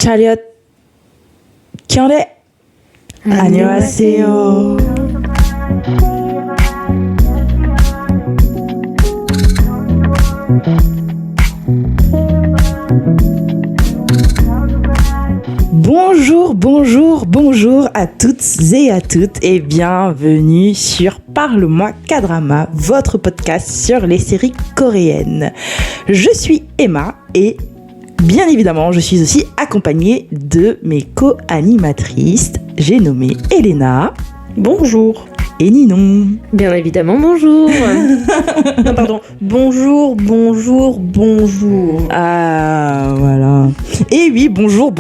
Chariot Kyore 안녕하세요. Bonjour à toutes et à toutes et bienvenue sur Parle-moi K-drama, votre podcast sur les séries coréennes. Je suis Emma et bien évidemment je suis aussi accompagnée de mes co-animatrices. J'ai nommé Elena. Bonjour. Et Ninon. Bien évidemment, bonjour. Non, pardon. Bonjour. Ah, voilà. Et oui, bonjour.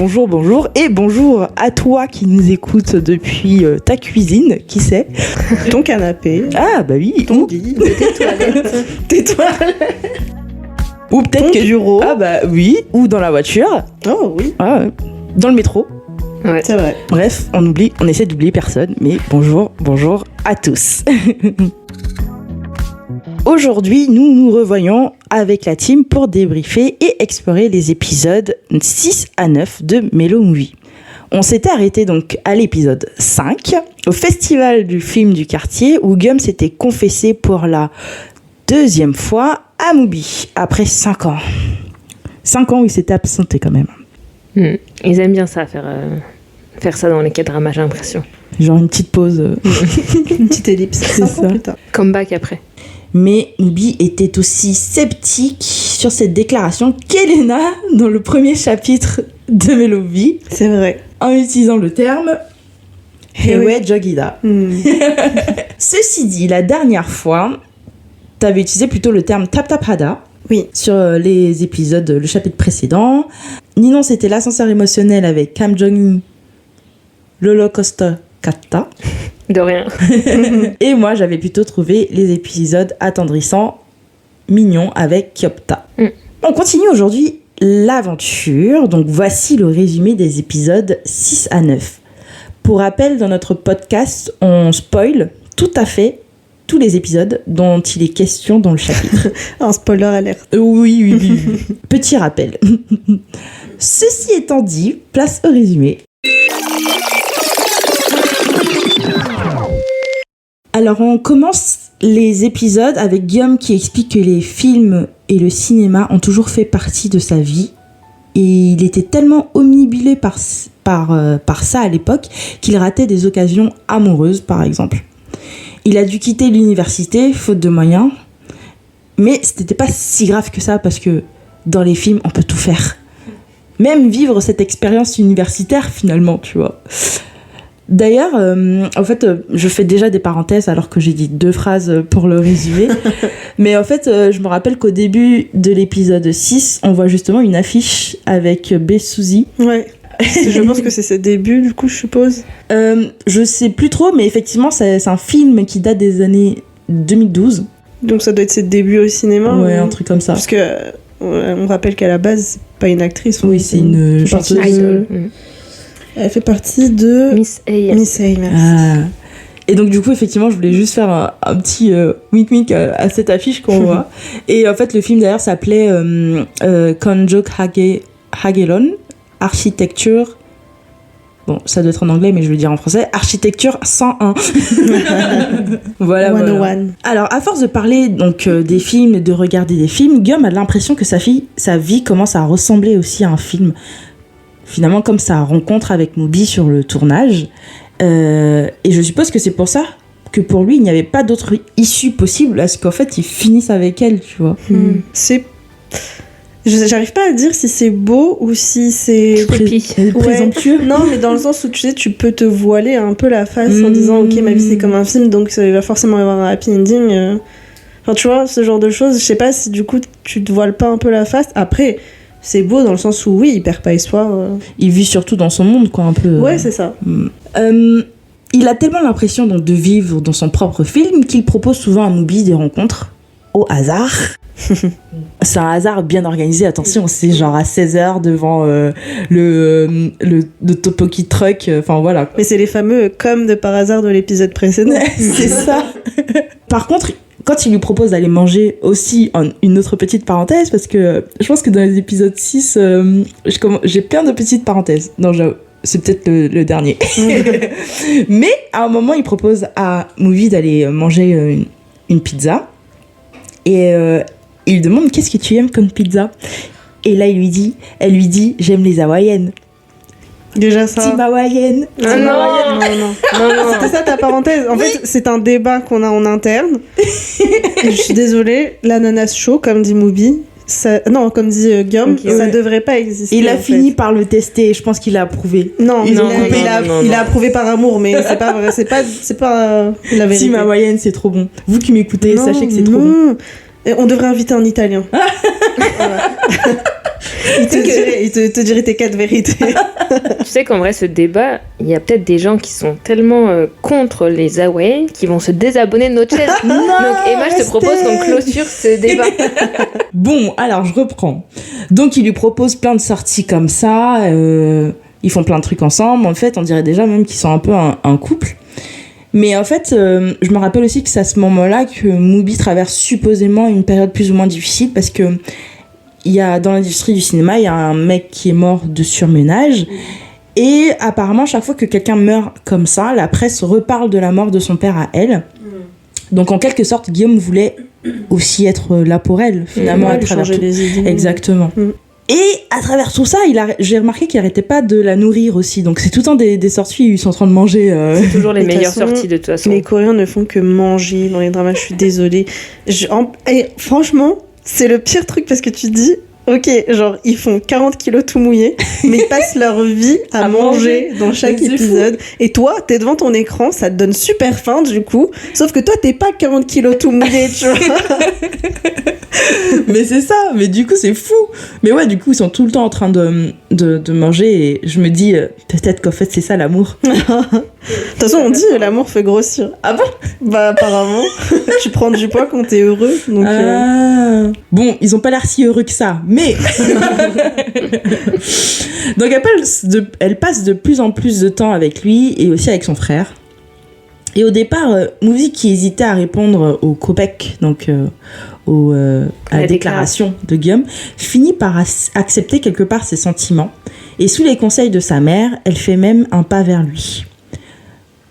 Et bonjour à toi qui nous écoutes depuis ta cuisine, qui sait. Ton canapé. Ah, bah oui. Ton lit. Tes toilettes. Ou peut-être Ton que... bureau. Ah, bah oui. Ou dans la voiture. Oh, oui. Ah, dans le métro. Ouais, c'est vrai. Bref, on essaie d'oublier personne, mais bonjour à tous. Aujourd'hui, nous nous revoyons avec la team pour débriefer et explorer les épisodes 6 à 9 de Mellow Movie. On s'était arrêté donc à l'épisode 5, au festival du film du quartier, où Gum s'était confessé pour la deuxième fois à Mubi, après 5 ans. 5 ans où il s'était absenté quand même. Ils aiment bien ça, faire ça dans les K-dramas, j'ai l'impression. Genre une petite pause. Une petite ellipse. C'est ça. Comeback après. Mais Mubi était aussi sceptique sur cette déclaration qu'Elena, dans le premier chapitre de Melovi, C'est vrai. en utilisant le terme Hewe Jogida. Ceci dit, la dernière fois, tu avais utilisé plutôt le terme Tap Tap Hada. Oui. Sur les épisodes, le chapitre précédent. Ninon, c'était l'ascenseur émotionnel avec Kam Jong-un, l'Holocauste Katta. De rien. Et moi, j'avais plutôt trouvé les épisodes attendrissants, mignons avec Kyopta. On continue aujourd'hui l'aventure. Donc voici le résumé des épisodes 6 à 9. Pour rappel, dans notre podcast, on spoil tout à fait tous les épisodes dont il est question dans le chapitre. Un spoiler alerte. Oui. Petit rappel. Ceci étant dit, place au résumé. Alors, on commence les épisodes avec Guillaume qui explique que les films et le cinéma ont toujours fait partie de sa vie. Et il était tellement omnibulé par ça à l'époque qu'il ratait des occasions amoureuses, par exemple. Il a dû quitter l'université, faute de moyens. Mais c'était pas si grave que ça, parce que dans les films, on peut tout faire. Même vivre cette expérience universitaire, finalement, tu vois. D'ailleurs, en fait, je fais déjà des parenthèses alors que j'ai dit 2 phrases pour le résumé. Mais en fait, je me rappelle qu'au début de l'épisode 6, on voit justement une affiche avec Bae Suzy. Ouais. Je pense que c'est ses débuts, du coup, je suppose. Je sais plus trop, mais effectivement, c'est un film qui date des années 2012. Donc ça doit être ses débuts au cinéma. Ouais, un truc comme ça. Parce que on rappelle qu'à la base, c'est pas une actrice. Oui, c'est une chanteuse. Idol. Elle fait partie de Miss A. Miss A, merci. Ah. Et donc du coup effectivement je voulais juste faire un petit wink à cette affiche qu'on voit. Et en fait le film d'ailleurs s'appelait Konjok Hagelon, Architecture, bon ça doit être en anglais mais je vais le dire en français, Architecture 101. Voilà. Alors à force de parler donc des films, de regarder des films, Guillaume a l'impression que sa vie commence à ressembler aussi à un film. Finalement, comme sa rencontre avec Mubi sur le tournage. Et je suppose que c'est pour ça que pour lui, il n'y avait pas d'autre issue possible à ce qu'en fait, il finisse avec elle, tu vois. J'arrive pas à dire si c'est beau ou si c'est... Présomptueux. Non, mais dans le sens où tu sais, tu peux te voiler un peu la face en disant « Ok, ma vie, c'est comme un film, donc il va forcément y avoir un happy ending. » Enfin, tu vois, ce genre de choses. Je sais pas si du coup, tu te voiles pas un peu la face. Après... C'est beau dans le sens où, oui, il perd pas espoir. Il vit surtout dans son monde, quoi, un peu. Ouais, c'est ça. Il a tellement l'impression donc, de vivre dans son propre film qu'il propose souvent à Mubi des rencontres au hasard. C'est un hasard bien organisé, attention, c'est genre à 16h devant le Topoki Truck, enfin voilà. Mais c'est les fameux comme de par hasard de l'épisode précédent. C'est ça. Par contre, quand il lui propose d'aller manger aussi, une autre petite parenthèse, parce que je pense que dans les épisodes 6, j'ai plein de petites parenthèses. Non, c'est peut-être le dernier. Mais à un moment, il propose à Movie d'aller manger une pizza. Et il lui demande qu'est-ce que tu aimes comme pizza. Et là, elle lui dit j'aime les hawaïennes. Déjà ça. Team hawaïenne. Ah non. C'était ça ta parenthèse. En fait, c'est un débat qu'on a en interne. Et je suis désolée, l'ananas chaud, comme dit Moubi, comme dit Guillaume, ça devrait pas exister. Il a fini par le tester, je pense qu'il a approuvé. Non, il a approuvé par amour, mais c'est pas vrai, c'est pas la vérité. Team hawaïenne, c'est trop bon. Vous qui m'écoutez, sachez que c'est trop bon. Et on devrait inviter un Italien. Il te dirait tes 4 vérités. Tu sais qu'en vrai, ce débat, il y a peut-être des gens qui sont tellement contre les Hawaïens qui vont se désabonner de notre chaîne. Non, donc Emma, je te propose qu'on clôture ce débat. Bon, alors je reprends. Donc il lui propose plein de sorties comme ça. Ils font plein de trucs ensemble. En fait, on dirait déjà même qu'ils sont un peu un couple. Mais en fait, je me rappelle aussi que c'est à ce moment-là que Mubi traverse supposément une période plus ou moins difficile parce que dans l'industrie du cinéma, il y a un mec qui est mort de surmenage. Et apparemment, chaque fois que quelqu'un meurt comme ça, la presse reparle de la mort de son père à elle. Donc en quelque sorte, Guillaume voulait aussi être là pour elle, finalement, à travers changer tout. les idées. Exactement. Et à travers tout ça, j'ai remarqué qu'il arrêtait pas de la nourrir aussi. Donc c'est tout le temps des sorties où ils sont en train de manger. C'est toujours les meilleures sorties de toute façon. Les Coréens ne font que manger dans les dramas, je suis désolée. Et franchement, c'est le pire truc parce que tu dis, ok, genre ils font 40 kilos tout mouillés, mais ils passent leur vie à manger dans chaque épisode. Et toi, t'es devant ton écran, ça te donne super faim du coup. Sauf que toi, t'es pas 40 kilos tout mouillé, tu vois. Mais c'est ça, mais du coup c'est fou. Mais ouais, du coup ils sont tout le temps en train de manger et je me dis peut-être qu'en fait c'est ça l'amour. De toute façon on dit l'amour fait grossir. Ah bon? Bah apparemment, tu prends du poids quand t'es heureux. Donc, Bon, ils ont pas l'air si heureux que ça, mais... Donc elle passe de plus en plus de temps avec lui et aussi avec son frère. Et au départ, Movie qui hésitait à répondre au Kopek, donc à la déclaration de Guillaume, finit par accepter quelque part ses sentiments. Et sous les conseils de sa mère, elle fait même un pas vers lui.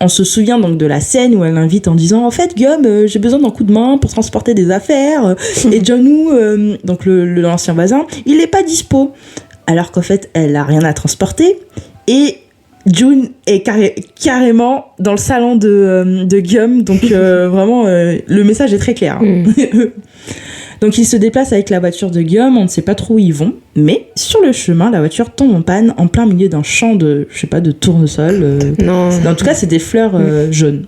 On se souvient donc de la scène où elle l'invite en disant « En fait, Guillaume, j'ai besoin d'un coup de main pour transporter des affaires. Et John-woo, donc l'ancien voisin, il n'est pas dispo. » Alors qu'en fait, elle n'a rien à transporter. Et June est carrément dans le salon de Guillaume, donc vraiment le message est très clair. Donc ils se déplacent avec la voiture de Guillaume, on ne sait pas trop où ils vont, mais sur le chemin, la voiture tombe en panne en plein milieu d'un champ de, je sais pas, de tournesol. Non. En tout cas, c'est des fleurs jaunes.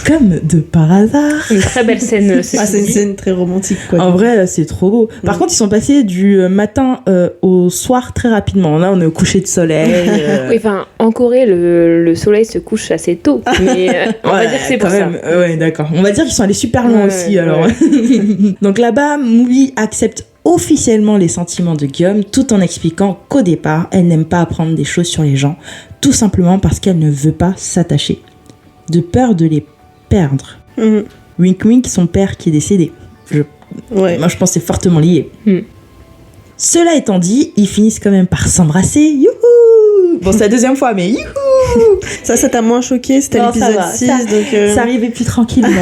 Comme de par hasard. Une très belle scène. C'est une scène très romantique, quoi. En vrai, c'est trop beau. Par contre, ils sont passés du matin au soir très rapidement. Là, on est au coucher de soleil. Oui, enfin, en Corée, le soleil se couche assez tôt. Mais on va dire que c'est pour ça. Ouais, d'accord. On va dire qu'ils sont allés super loin aussi, alors. Donc là-bas, Movie accepte officiellement les sentiments de Guillaume, tout en expliquant qu'au départ, elle n'aime pas apprendre des choses sur les gens, tout simplement parce qu'elle ne veut pas s'attacher. De peur de les perdre. Wink Wink, son père qui est décédé. Moi, je pense que c'est fortement lié. Cela étant dit, ils finissent quand même par s'embrasser. Youhou! Bon, c'est la deuxième fois, mais youhou! Ça t'a moins choqué? C'était l'épisode 6, donc... Ça arrivait plus tranquillement.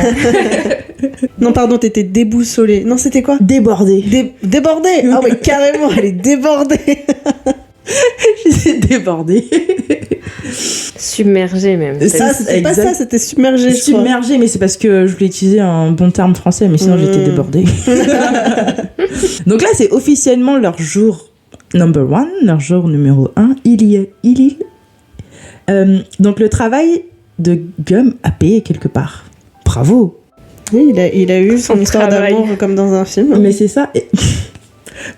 Non, pardon, t'étais déboussolée. Non, c'était quoi? Débordée. Débordée? Ah ouais, carrément, elle est débordée. J'étais débordée. Submergée même. Ça, c'était pas ça, c'était submergée. Submergée, mais c'est parce que je voulais utiliser un bon terme français, mais sinon j'étais débordée. Donc là, c'est officiellement leur jour number 1, leur jour numéro 1. Donc le travail de Guillaume a payé quelque part. Bravo. Oui, il a eu son histoire d'amour comme dans un film. Mais c'est ça.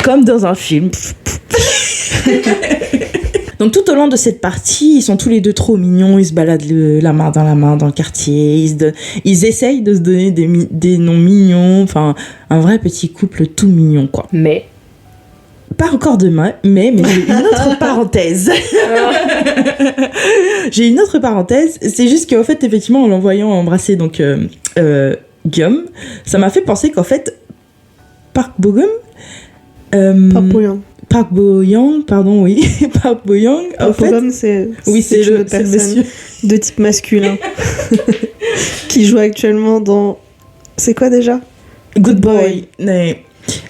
Comme dans un film. Donc tout au long de cette partie, ils sont tous les deux trop mignons, ils se baladent la main dans le quartier, ils essayent de se donner des noms mignons, enfin un vrai petit couple tout mignon quoi. Mais pas encore demain, mais j'ai une autre parenthèse. J'ai une autre parenthèse, c'est juste qu'en fait effectivement en l'envoyant embrasser donc Guillaume, ça m'a fait penser qu'en fait, Park Bo-gum... Park Bo-young, pardon, oui. Park Bo-young, en fait... c'est le monsieur. De type masculin. Qui joue actuellement dans... C'est quoi déjà? Good Boy. Ouais.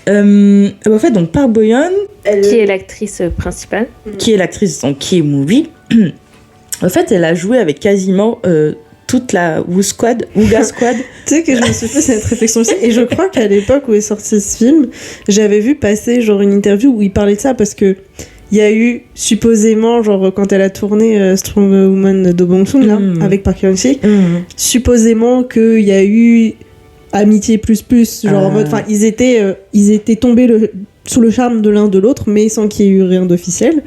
En fait, donc Park Bo-young... Qui est l'actrice principale. Qui est l'actrice, donc qui est Movie. En fait, elle a joué avec quasiment... toute la Wooga Squad. Tu sais que je me suis fait cette réflexion aussi, et je crois qu'à l'époque où est sorti ce film, j'avais vu passer genre une interview où il parlait de ça, parce que il y a eu supposément, genre quand elle a tourné Strong Woman de Bong Joon là, avec Park Hyung-sik, supposément qu'il y a eu amitié plus, genre en mode, enfin ils étaient tombés sous le charme de l'un de l'autre, mais sans qu'il y ait eu rien d'officiel.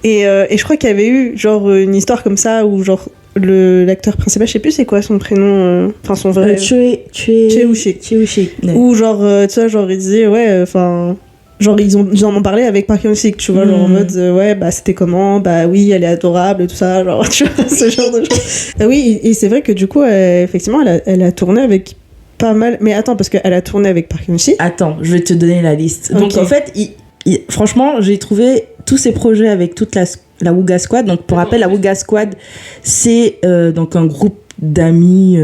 Et je crois qu'il y avait eu genre une histoire comme ça où genre l'acteur principal, je sais plus c'est quoi son prénom, enfin son vrai Choi-Wook-sik. Ou genre tu vois, genre il disait ouais, enfin genre ils en ont parlé avec Park Hyung-sik, tu vois, genre en mode ouais bah c'était comment, bah oui elle est adorable et tout ça, genre tu vois, ce genre de choses. Oui, et c'est vrai que du coup effectivement elle a tourné avec pas mal, mais attends, parce qu'elle a tourné avec Park Hyung-sik. Attends, je vais te donner la liste. Okay. Donc en fait franchement j'ai trouvé tous ces projets avec toute la Wooga Squad. Donc pour rappel, la Wooga Squad, c'est donc un groupe d'amis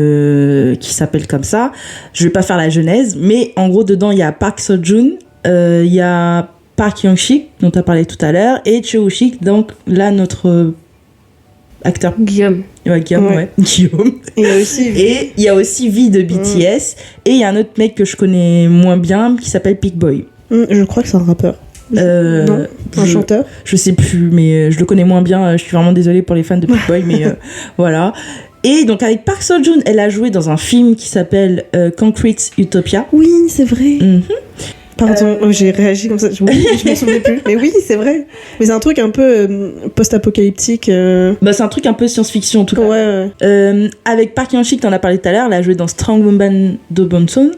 qui s'appelle comme ça. Je vais pas faire la genèse, mais en gros dedans il y a Park Seo-joon, il y a Park Hyung-sik dont tu as parlé tout à l'heure, et Choi Wook-sik, donc là notre acteur Guillaume. Ouais, Guillaume. Et il y a aussi V de BTS, et il y a un autre mec que je connais moins bien qui s'appelle Big Boy. Je crois que c'est un rappeur. Non, un chanteur. Je sais plus, mais je le connais moins bien. Je suis vraiment désolée pour les fans de Big Boy, mais voilà. Et donc avec Park Seo-joon, elle a joué dans un film qui s'appelle Concrete Utopia. Oui, c'est vrai. Pardon, j'ai réagi comme ça. Oui, je me souviens plus. Mais oui, c'est vrai. Mais c'est un truc un peu post-apocalyptique. Bah, c'est un truc un peu science-fiction en tout cas. Ouais. Avec Park Hyung-sik, t'en as parlé tout à l'heure, elle a joué dans Strong Woman de Bong Joon.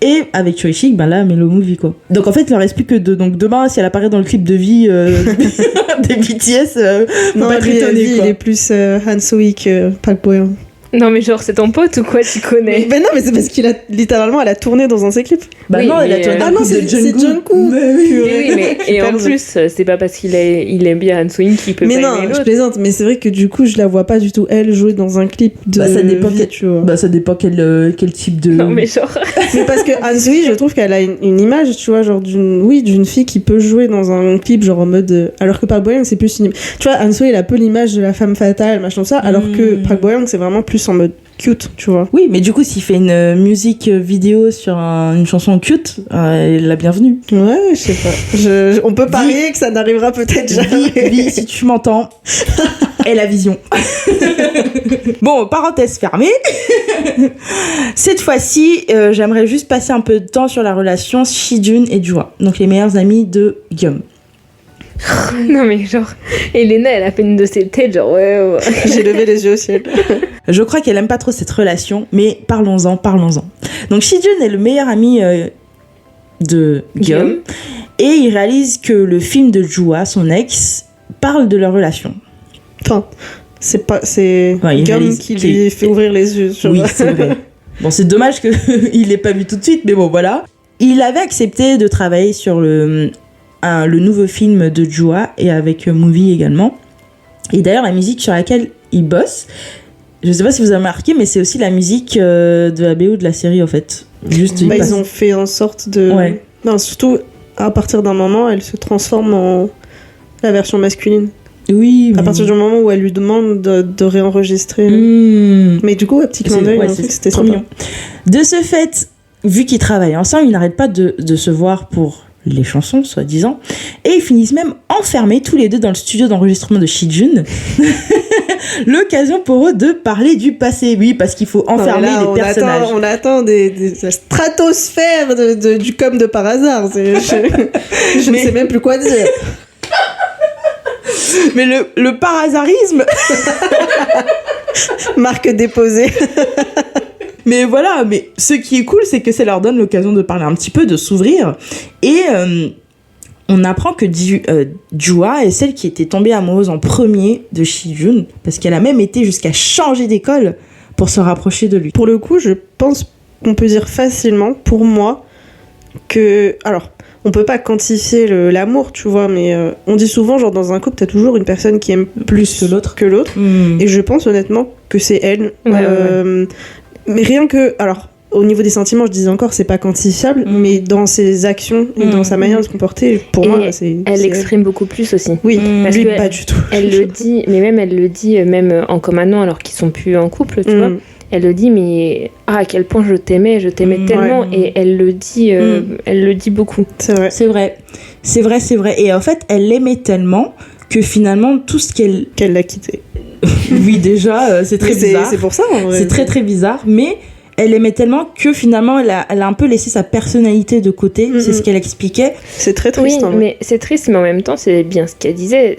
Et avec Choi Wook-sik, ben là, Mellow Movie, quoi. Donc en fait, il leur reste plus que deux. Donc demain, si elle apparaît dans le clip de vie des BTS, faut pas être étonné, quoi. Il est plus Han Soo-hee que Park Bo-young. Non, mais genre, c'est ton pote ou quoi, tu connais? Mais non, mais c'est parce qu'il a littéralement, elle a tourné dans un de ses clips. Bah oui, non, elle a tourné dans c'est Jungkook. Oui, mais et en plus, c'est pas parce qu'il aime bien Han Soo-hee qu'il peut pas aimer l'autre. Mais non, je plaisante, mais c'est vrai que du coup, je la vois pas du tout, elle, jouer dans un clip de ça dépend vie, tu vois. Bah, ça dépend quel type de... Non, mais genre... Mais parce que Han Soo-hee, je trouve qu'elle a une image, tu vois, genre d'une fille qui peut jouer dans un clip, genre en mode... Alors que Park Bo-young, c'est plus une... Tu vois, Han Soo-hee, il a un peu l'image de la femme fatale, machin ça, alors que Park Bo-young, c'est vraiment plus en mode cute, tu vois. Oui, mais du coup, s'il fait une musique vidéo sur une chanson cute, la bienvenue. Ouais, je sais pas. On peut parier que ça n'arrivera peut-être jamais. Vi, si tu m'entends, et la vision. Bon, parenthèse fermée. Cette fois-ci, j'aimerais juste passer un peu de temps sur la relation Shijun et Jua, donc les meilleurs amis de Guillaume. Non mais genre, Elena elle a fait une de ses têtes genre ouais. J'ai levé les yeux au ciel. Je crois qu'elle aime pas trop cette relation, mais parlons-en. Donc Shijun est le meilleur ami de Guillaume, et il réalise que le film de Jua, son ex, parle de leur relation. Enfin, c'est Guillaume qui lui fait ouvrir les yeux. Oui, c'est vrai. Bon, c'est dommage qu'il l'ait pas vu tout de suite, mais bon voilà. Il avait accepté de travailler sur le nouveau film de Jua et avec Movie également. Et d'ailleurs, la musique sur laquelle il bosse, je sais pas si vous avez remarqué, mais c'est aussi la musique de la BO de la série en fait. Juste, ils ont fait en sorte de... Ouais. Non, surtout, à partir d'un moment, elle se transforme en la version masculine. Oui. À partir du moment où elle lui demande de réenregistrer. Mais du coup, un petit clin d'œil, c'était trop mignon. De ce fait, vu qu'ils travaillent ensemble, ils n'arrêtent pas de se voir pour les chansons, soi-disant, et ils finissent même enfermés tous les deux dans le studio d'enregistrement de Shijun. L'occasion pour eux de parler du passé, oui, parce qu'il faut enfermer les personnages. On attend la stratosphère du com de par hasard. Je ne sais même plus quoi dire. Mais le parhasarisme marque déposée. Mais voilà, mais ce qui est cool, c'est que ça leur donne l'occasion de parler un petit peu, de s'ouvrir. Et on apprend que Jua est celle qui était tombée amoureuse en premier de Shijun, parce qu'elle a même été jusqu'à changer d'école pour se rapprocher de lui. Pour le coup, je pense qu'on peut dire facilement, pour moi, que... Alors, on peut pas quantifier l'amour, tu vois, mais on dit souvent, genre, dans un couple, t'as toujours une personne qui aime plus que l'autre. Et je pense honnêtement que c'est elle. Mais rien que... Alors, au niveau des sentiments, je disais encore, c'est pas quantifiable, mais dans ses actions et dans sa manière de se comporter, pour moi, elle exprime beaucoup plus aussi. Oui, parce lui, que pas du tout. Elle le dit, mais même elle le dit, même encore maintenant, alors qu'ils sont plus en couple, tu vois. Elle le dit, mais à quel point je t'aimais tellement, et elle le dit beaucoup. C'est vrai. C'est vrai. Et en fait, elle l'aimait tellement que finalement, tout ce qu'elle l'a quitté. Oui, déjà, c'est très bizarre. C'est pour ça, en vrai. C'est très, très bizarre, mais elle aimait tellement que finalement, elle a un peu laissé sa personnalité de côté. C'est ce qu'elle expliquait. C'est très triste. Oui, mais c'est triste, mais en même temps, c'est bien ce qu'elle disait.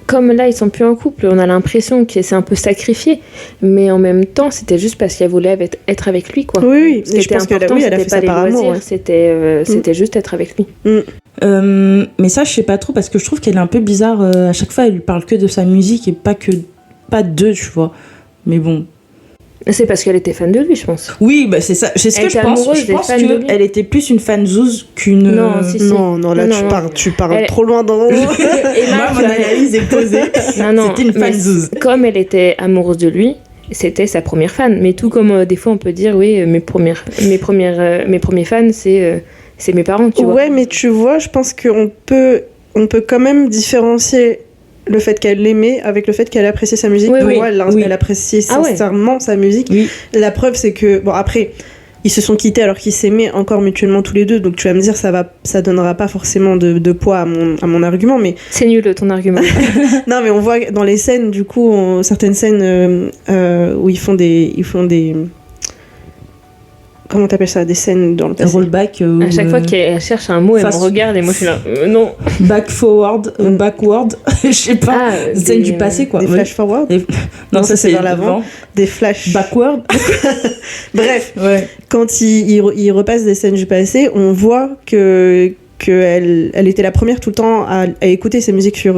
Comme là, ils sont plus en couple, on a l'impression qu'elle s'est un peu sacrifiée, mais en même temps, c'était juste parce qu'elle voulait être avec lui, quoi. Oui, ce qui était important, elle a fait c'était pas les loisirs, ouais. c'était juste être avec lui. Mais ça, je sais pas trop, parce que je trouve qu'elle est un peu bizarre. À chaque fois, elle lui parle que de sa musique et pas d'eux, tu vois. Mais bon. C'est parce qu'elle était fan de lui, je pense. Oui, bah c'est ça. C'est ce que je pense. Je pense qu'elle était plus une fan Zouz qu'une... Non, là, tu parles trop loin dans... Et moi, mon analyse est posée. C'était une fan Zouz. Comme elle était amoureuse de lui, c'était sa première fan. Mais tout comme des fois, on peut dire, oui, mes premiers fans, c'est mes parents, tu vois. Ouais, mais tu vois, je pense qu'on peut quand même différencier le fait qu'elle l'aimait avec le fait qu'elle appréciait sa musique. Pour moi, elle appréciait sincèrement sa musique. Oui. La preuve, c'est que... Bon, après, ils se sont quittés alors qu'ils s'aimaient encore mutuellement tous les deux. Donc tu vas me dire, ça donnera pas forcément de poids à mon argument. Mais... C'est nul, ton argument. Non, mais on voit dans les scènes, du coup, certaines scènes où ils font des... Comment t'appelles ça? Des scènes dans le passé. Rollback. À chaque fois qu'elle cherche un mot, elle me regarde et moi je suis là. Non. Back forward, backward, je sais pas. Des scènes du passé, quoi. Des flash forward. Non, ça c'est vers l'avant. Des flash. Backward. Bref. Ouais. Quand il repasse des scènes du passé, on voit qu'elle était la première tout le temps à écouter ses musiques sur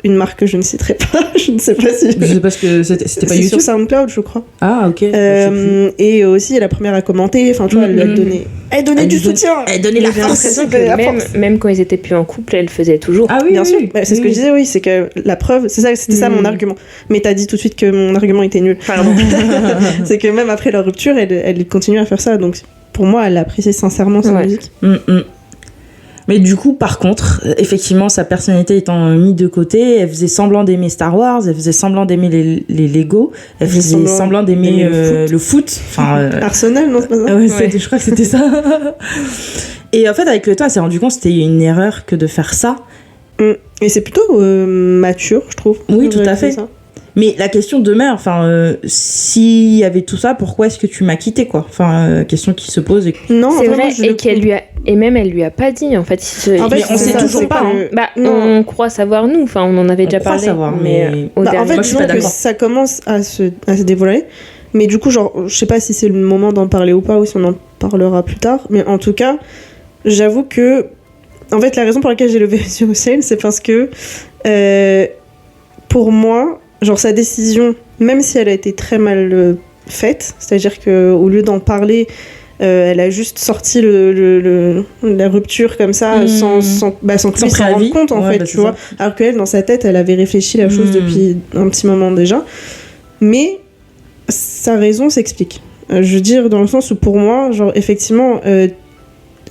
une marque que je ne citerai pas. Je ne sais pas si... Je sais pas ce que c'était pas YouTube. Sur SoundCloud, je crois. Ah, ok. Et aussi, elle est la première à commenter. Enfin, tu vois, elle donnait du soutien. Elle donnait la force. Même quand ils étaient plus en couple, elle faisait toujours. Ah oui, bien sûr. C'est ce que je disais, oui. C'est que la preuve, c'était ça mon argument. Mais t'as dit tout de suite que mon argument était nul. Pardon. C'est que même après leur rupture, elle continue à faire ça. Donc, pour moi, elle appréciait sincèrement sa musique. Mais du coup, par contre, effectivement, sa personnalité étant mise de côté, elle faisait semblant d'aimer Star Wars, elle faisait semblant d'aimer les Lego, elle faisait semblant d'aimer le foot. Enfin, Arsenal, non, c'est pas ça? Ouais. Je crois que c'était ça. Et en fait, avec le temps, elle s'est rendue compte que c'était une erreur que de faire ça. Et c'est plutôt mature, je trouve. Oui, tout à fait. Ça. Mais la question demeure, s'il y avait tout ça, pourquoi est-ce que tu m'as quitté, quoi? Question qui se pose. Non, c'est vrai, et même elle lui a pas dit, en fait. On sait toujours pas. On croit savoir, nous. Enfin, on en avait déjà parlé. Savoir, mais en fait, moi, je suis pas d'accord. Ça commence à se dévoiler. Mais du coup, genre, je sais pas si c'est le moment d'en parler ou pas, ou si on en parlera plus tard. Mais en tout cas, j'avoue que, en fait, la raison pour laquelle j'ai levé les yeux au ciel, c'est parce que, pour moi, genre sa décision, même si elle a été très mal faite, c'est-à-dire qu'au lieu d'en parler, elle a juste sorti la rupture comme ça, sans que lui s'en rende compte, en fait, tu vois. Alors qu'elle, dans sa tête, elle avait réfléchi la chose depuis un petit moment déjà. Mais sa raison s'explique. Je veux dire, dans le sens où pour moi, genre, effectivement...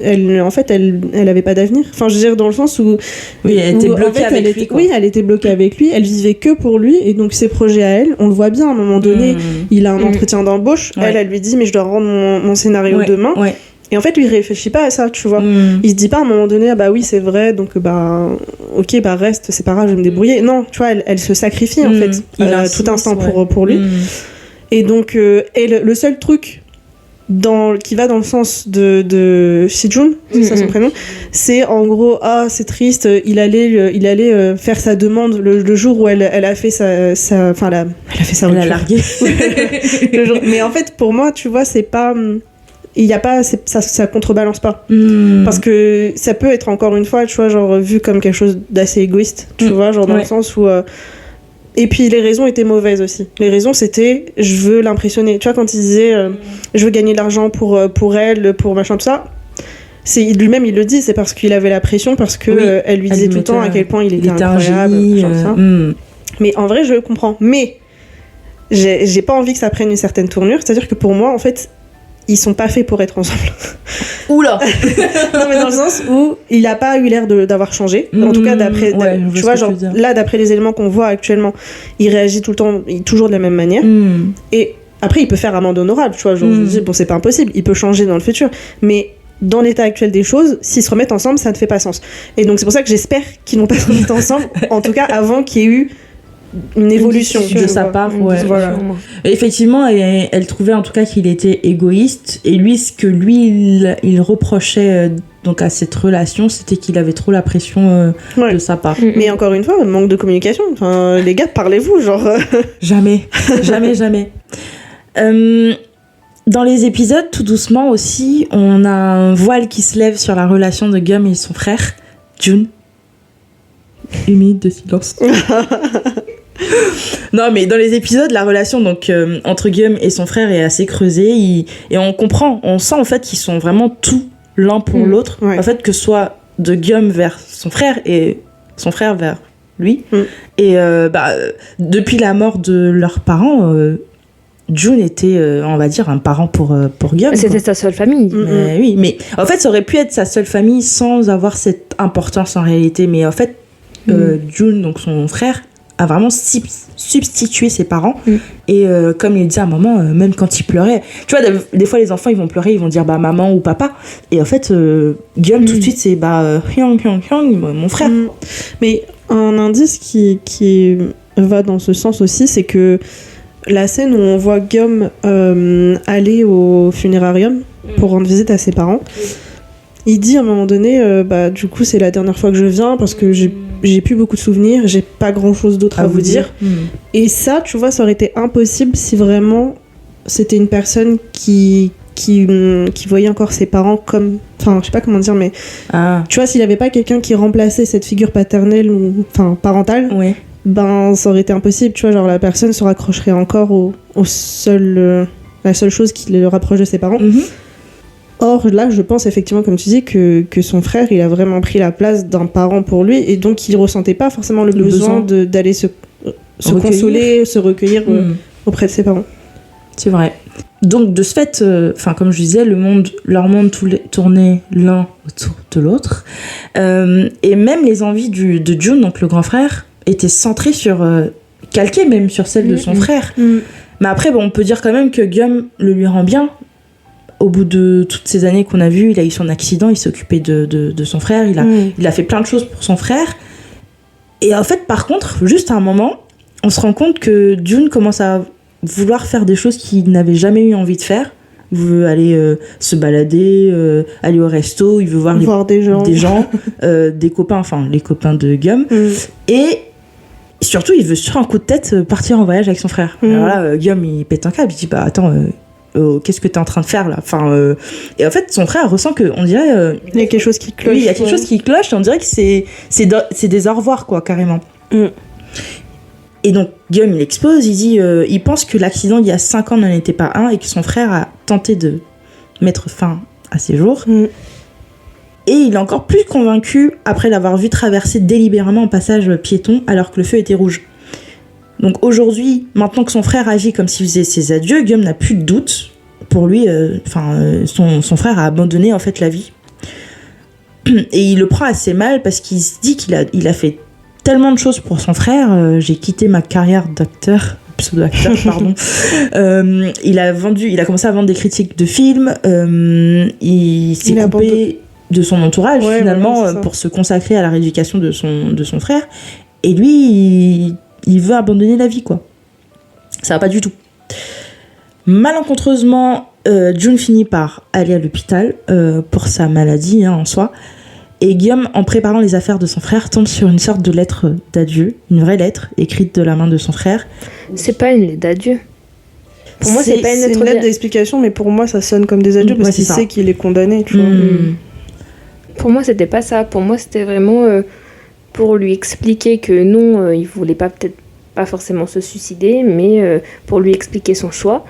elle avait pas d'avenir. Enfin, je veux dire, dans le sens où... Oui, elle était bloquée avec lui, quoi. Oui, elle était bloquée avec lui. Elle vivait que pour lui. Et donc, ses projets à elle, on le voit bien, à un moment donné, il a un entretien d'embauche. Ouais. Elle lui dit, mais je dois rendre mon scénario demain. Ouais. Et en fait, lui, il réfléchit pas à ça, tu vois. Il se dit pas, à un moment donné, ah bah oui, c'est vrai, donc ok, reste, c'est pas grave, je vais me débrouiller. Non, tu vois, elle se sacrifie, en fait, tout instant pour lui. Et donc, le seul truc qui va dans le sens de Si-Jun, c'est ça son prénom, c'est en gros, c'est triste, il allait faire sa demande le jour où elle a fait sa enfin elle a fait sa rupture. Elle a largué. Mais en fait, pour moi, tu vois, c'est pas... Il y a pas... Ça contrebalance pas. Parce que ça peut être, encore une fois, tu vois, genre, vu comme quelque chose d'assez égoïste, tu vois, genre dans le sens où... Et puis les raisons étaient mauvaises aussi. Les raisons c'était je veux l'impressionner. Tu vois, quand il disait je veux gagner de l'argent pour elle, pour machin, tout ça. Lui-même il le dit, c'est parce qu'il avait la pression, parce que elle lui disait tout le temps à quel point il était incroyable. Un génie, Mais en vrai je le comprends. Mais j'ai pas envie que ça prenne une certaine tournure. C'est-à-dire que pour moi en fait ils sont pas faits pour être ensemble. Oula. Non mais dans le sens où il a pas eu l'air d'avoir changé. En tout cas d'après, tu vois, genre là d'après les éléments qu'on voit actuellement, il réagit tout le temps, toujours de la même manière. Et après il peut faire amende honorable, tu vois. Genre je me dis bon c'est pas impossible, il peut changer dans le futur, mais dans l'état actuel des choses, s'ils se remettent ensemble, ça ne fait pas sens. Et donc c'est pour ça que j'espère qu'ils n'ont pas se remettre ensemble, en tout cas avant qu'il y ait eu une évolution de sa part. Voilà. Et effectivement, elle trouvait en tout cas qu'il était égoïste, et lui, ce que lui il reprochait donc à cette relation, c'était qu'il avait trop la pression de sa part. Mais encore une fois, manque de communication. Enfin, les gars, parlez-vous, genre. Jamais. Dans les épisodes, tout doucement aussi, on a un voile qui se lève sur la relation de Guillaume et son frère, June. Une minute de silence. Non, mais dans les épisodes, la relation donc entre Guillaume et son frère est assez creusée, et on comprend, on sent en fait qu'ils sont vraiment tout l'un pour l'autre. En fait, que ce soit de Guillaume vers son frère et son frère vers lui. Et depuis la mort de leurs parents, June était, on va dire, un parent pour Guillaume. C'était sa seule famille. Mais oui, mais en fait, ça aurait pu être sa seule famille sans avoir cette importance en réalité. Mais en fait, June, donc son frère, a vraiment substitué ses parents. Et comme il disait à un moment, même quand il pleurait, tu vois, des fois les enfants ils vont pleurer, ils vont dire bah maman ou papa, et en fait Guillaume tout de suite c'est hyang, mon frère. Mais un indice qui va dans ce sens aussi, c'est que la scène où on voit Guillaume aller au funérarium pour rendre visite à ses parents, il dit à un moment donné du coup c'est la dernière fois que je viens parce que j'ai plus beaucoup de souvenirs, j'ai pas grand chose d'autre à vous dire. Et ça, tu vois, ça aurait été impossible si vraiment c'était une personne qui voyait encore ses parents comme, enfin je sais pas comment dire, mais tu vois, s'il y avait pas quelqu'un qui remplaçait cette figure paternelle ou enfin parentale, ben ça aurait été impossible, tu vois, genre la personne se raccrocherait encore la seule chose qui le rapproche de ses parents. Or, là, je pense effectivement, comme tu dis, que son frère, il a vraiment pris la place d'un parent pour lui, et donc il ressentait pas forcément le besoin d'aller se consoler, se recueillir auprès de ses parents. C'est vrai. Donc, de ce fait, comme je disais, leur monde tournait l'un autour de l'autre. Et même les envies de June, donc le grand frère, étaient centrées calquées même sur celles de son frère. Mais après, on peut dire quand même que Guillaume le lui rend bien. Au bout de toutes ces années qu'on a vues, il a eu son accident, il s'est occupé de son frère, il a fait plein de choses pour son frère. Et en fait, par contre, juste à un moment, on se rend compte que June commence à vouloir faire des choses qu'il n'avait jamais eu envie de faire. Il veut aller se balader, aller au resto, il veut voir des gens des copains, enfin les copains de Guillaume. Et surtout, il veut sur un coup de tête partir en voyage avec son frère. Alors là, Guillaume, il pète un câble, il dit bah attends... qu'est-ce que t'es en train de faire là, et en fait son frère ressent que on dirait il y a quelque chose qui cloche. Oui, il y a quelque chose qui cloche, et on dirait que c'est des au revoir quoi, carrément. Et donc Guillaume il expose, il dit il pense que l'accident il y a 5 ans n'en était pas un, et que son frère a tenté de mettre fin à ses jours. Et il est encore plus convaincu après l'avoir vu traverser délibérément un passage piéton alors que le feu était rouge. Donc aujourd'hui, maintenant que son frère agit comme s'il faisait ses adieux, Guillaume n'a plus de doute. Pour lui, son frère a abandonné en fait la vie. Et il le prend assez mal parce qu'il se dit qu'il a fait tellement de choses pour son frère. J'ai quitté ma carrière pseudo-acteur, pardon. Il a commencé à vendre des critiques de films. Il s'est coupé de son entourage finalement pour se consacrer à la rééducation de son frère. Et lui, il veut abandonner la vie, quoi. Ça va pas du tout. Malencontreusement, June finit par aller à l'hôpital pour sa maladie en soi. Et Guillaume, en préparant les affaires de son frère, tombe sur une sorte de lettre d'adieu, une vraie lettre écrite de la main de son frère. C'est pas une lettre d'adieu. Pour moi, c'est pas une lettre d'explication, mais pour moi, ça sonne comme des adieux parce qu'il sait qu'il est condamné, tu vois. Pour moi, c'était pas ça. Pour moi, c'était vraiment... pour lui expliquer que non, il voulait pas peut-être pas forcément se suicider, mais pour lui expliquer son choix.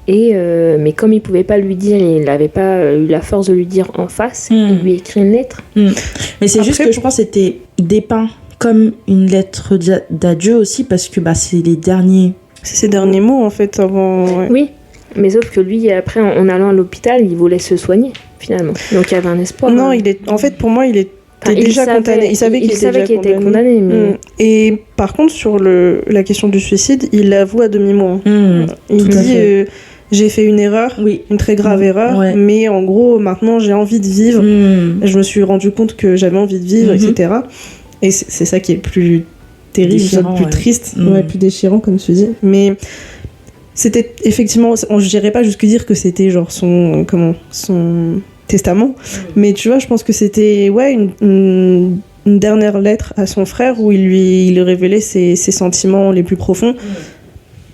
Mais comme il pouvait pas lui dire, il n'avait pas eu la force de lui dire en face, il lui écrit une lettre. Mais c'est juste que je pense que c'était dépeint comme une lettre d'adieu aussi, parce que c'est les derniers... C'est ses derniers mots, en fait, avant... Ouais. Oui, mais sauf que lui, après, en allant à l'hôpital, il voulait se soigner, finalement. Donc il y avait un espoir. Non, en fait, pour moi, il était déjà condamné. Il savait qu'il était condamné. Mais... Et par contre, sur la question du suicide, il l'avoue à demi-mot. Il dit... j'ai fait une erreur, une très grave erreur, mais en gros, maintenant, j'ai envie de vivre. Je me suis rendu compte que j'avais envie de vivre, etc. Et c'est ça qui est le plus terrible, le plus triste, plus déchirant, comme tu dis. Mais c'était effectivement, je dirais pas jusqu'à dire que c'était genre son testament, mais tu vois, je pense que c'était une dernière lettre à son frère où il lui révélait ses sentiments les plus profonds.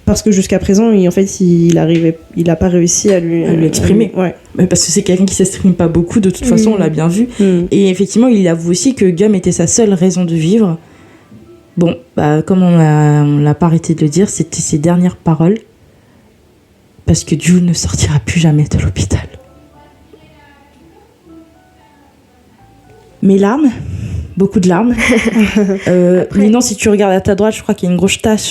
Parce que jusqu'à présent, il a pas réussi à lui exprimer. Mais parce que c'est quelqu'un qui s'exprime pas beaucoup, de toute façon, on l'a bien vu. Et effectivement, il avoue aussi que Guillaume était sa seule raison de vivre. Bon, comme on l'a pas arrêté de le dire, c'était ses dernières paroles. Parce que June ne sortira plus jamais de l'hôpital. Mes larmes, beaucoup de larmes. Linon, si tu regardes à ta droite, je crois qu'il y a une grosse tache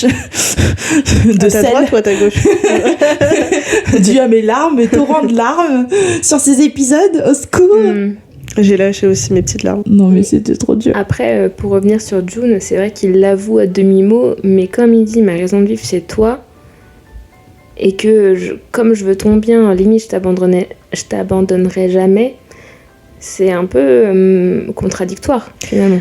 de sel. À ta droite ou à ta gauche? Dû à mes larmes, torrent de larmes sur ces épisodes, au secours. J'ai lâché aussi mes petites larmes. Non, mais c'était trop dur. Après, pour revenir sur June, c'est vrai qu'il l'avoue à demi-mot, mais comme il dit, ma raison de vivre, c'est toi. Et que, comme je veux ton bien, limite, je t'abandonnerai jamais. C'est un peu contradictoire, finalement.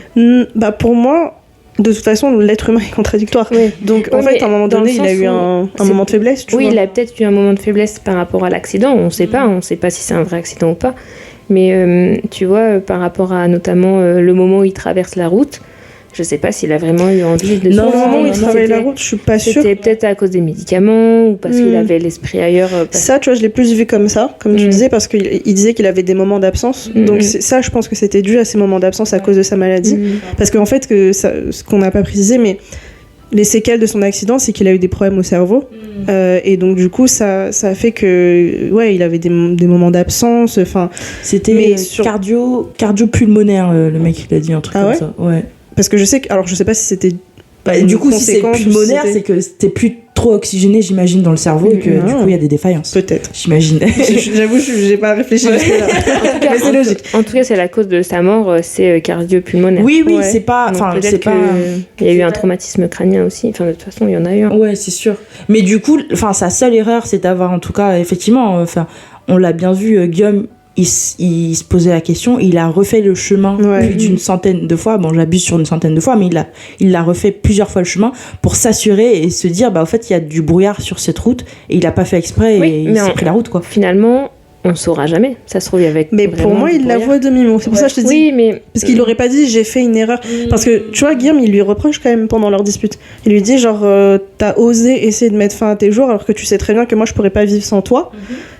Pour moi, de toute façon, l'être humain est contradictoire. Donc, en fait, à un moment donné, il a eu un moment de faiblesse, tu vois. Oui, il a peut-être eu un moment de faiblesse par rapport à l'accident. On sait pas si c'est un vrai accident ou pas. Mais tu vois, par rapport à notamment le moment où il traverse la route, je sais pas s'il a vraiment eu envie de... Non, au moment où il traversait la route, je suis pas sûre. C'était peut-être à cause des médicaments ou parce qu'il avait l'esprit ailleurs. Ça, tu vois, je l'ai plus vu comme ça, comme tu disais, parce qu'il disait qu'il avait des moments d'absence. Donc ça, je pense que c'était dû à ces moments d'absence à cause de sa maladie. Parce qu'en fait, ce qu'on n'a pas précisé, mais les séquelles de son accident, c'est qu'il a eu des problèmes au cerveau. Et donc, du coup, ça a fait que... Ouais, il avait des moments d'absence. C'était cardio-pulmonaire, le mec, il a dit un truc comme ça. Ouais. Parce que je sais pas si c'était... du coup, si c'est pulmonaire, c'est que c'était plus trop oxygéné, j'imagine, dans le cerveau et que du coup, il y a des défaillances. Peut-être. J'imagine. J'avoue, j'ai pas réfléchi jusqu'à là. Mais c'est logique. En tout cas, c'est la cause de sa mort, c'est cardio-pulmonaire. Oui, c'est pas... c'est pas... Il y a eu un traumatisme crânien aussi. Enfin, de toute façon, il y en a eu un. Ouais, c'est sûr. Mais du coup, sa seule erreur, c'est d'avoir, en tout cas, effectivement, on l'a bien vu, Guillaume, il se posait la question, il a refait le chemin plus d'une centaine de fois. Bon, j'abuse sur une centaine de fois, mais il l'a refait plusieurs fois le chemin pour s'assurer et se dire, au fait, il y a du brouillard sur cette route et il n'a pas fait exprès et il s'est pris la route, quoi. Finalement, on saura jamais. Ça se trouve, il y avait... Mais pour moi, il l'avoue à demi-mot. C'est pour ça que je te dis. Oui, mais... Parce qu'il aurait pas dit, j'ai fait une erreur. Parce que, tu vois, Guillaume, il lui reproche quand même pendant leur dispute. Il lui dit, genre, t'as osé essayer de mettre fin à tes jours alors que tu sais très bien que moi, je pourrais pas vivre sans toi.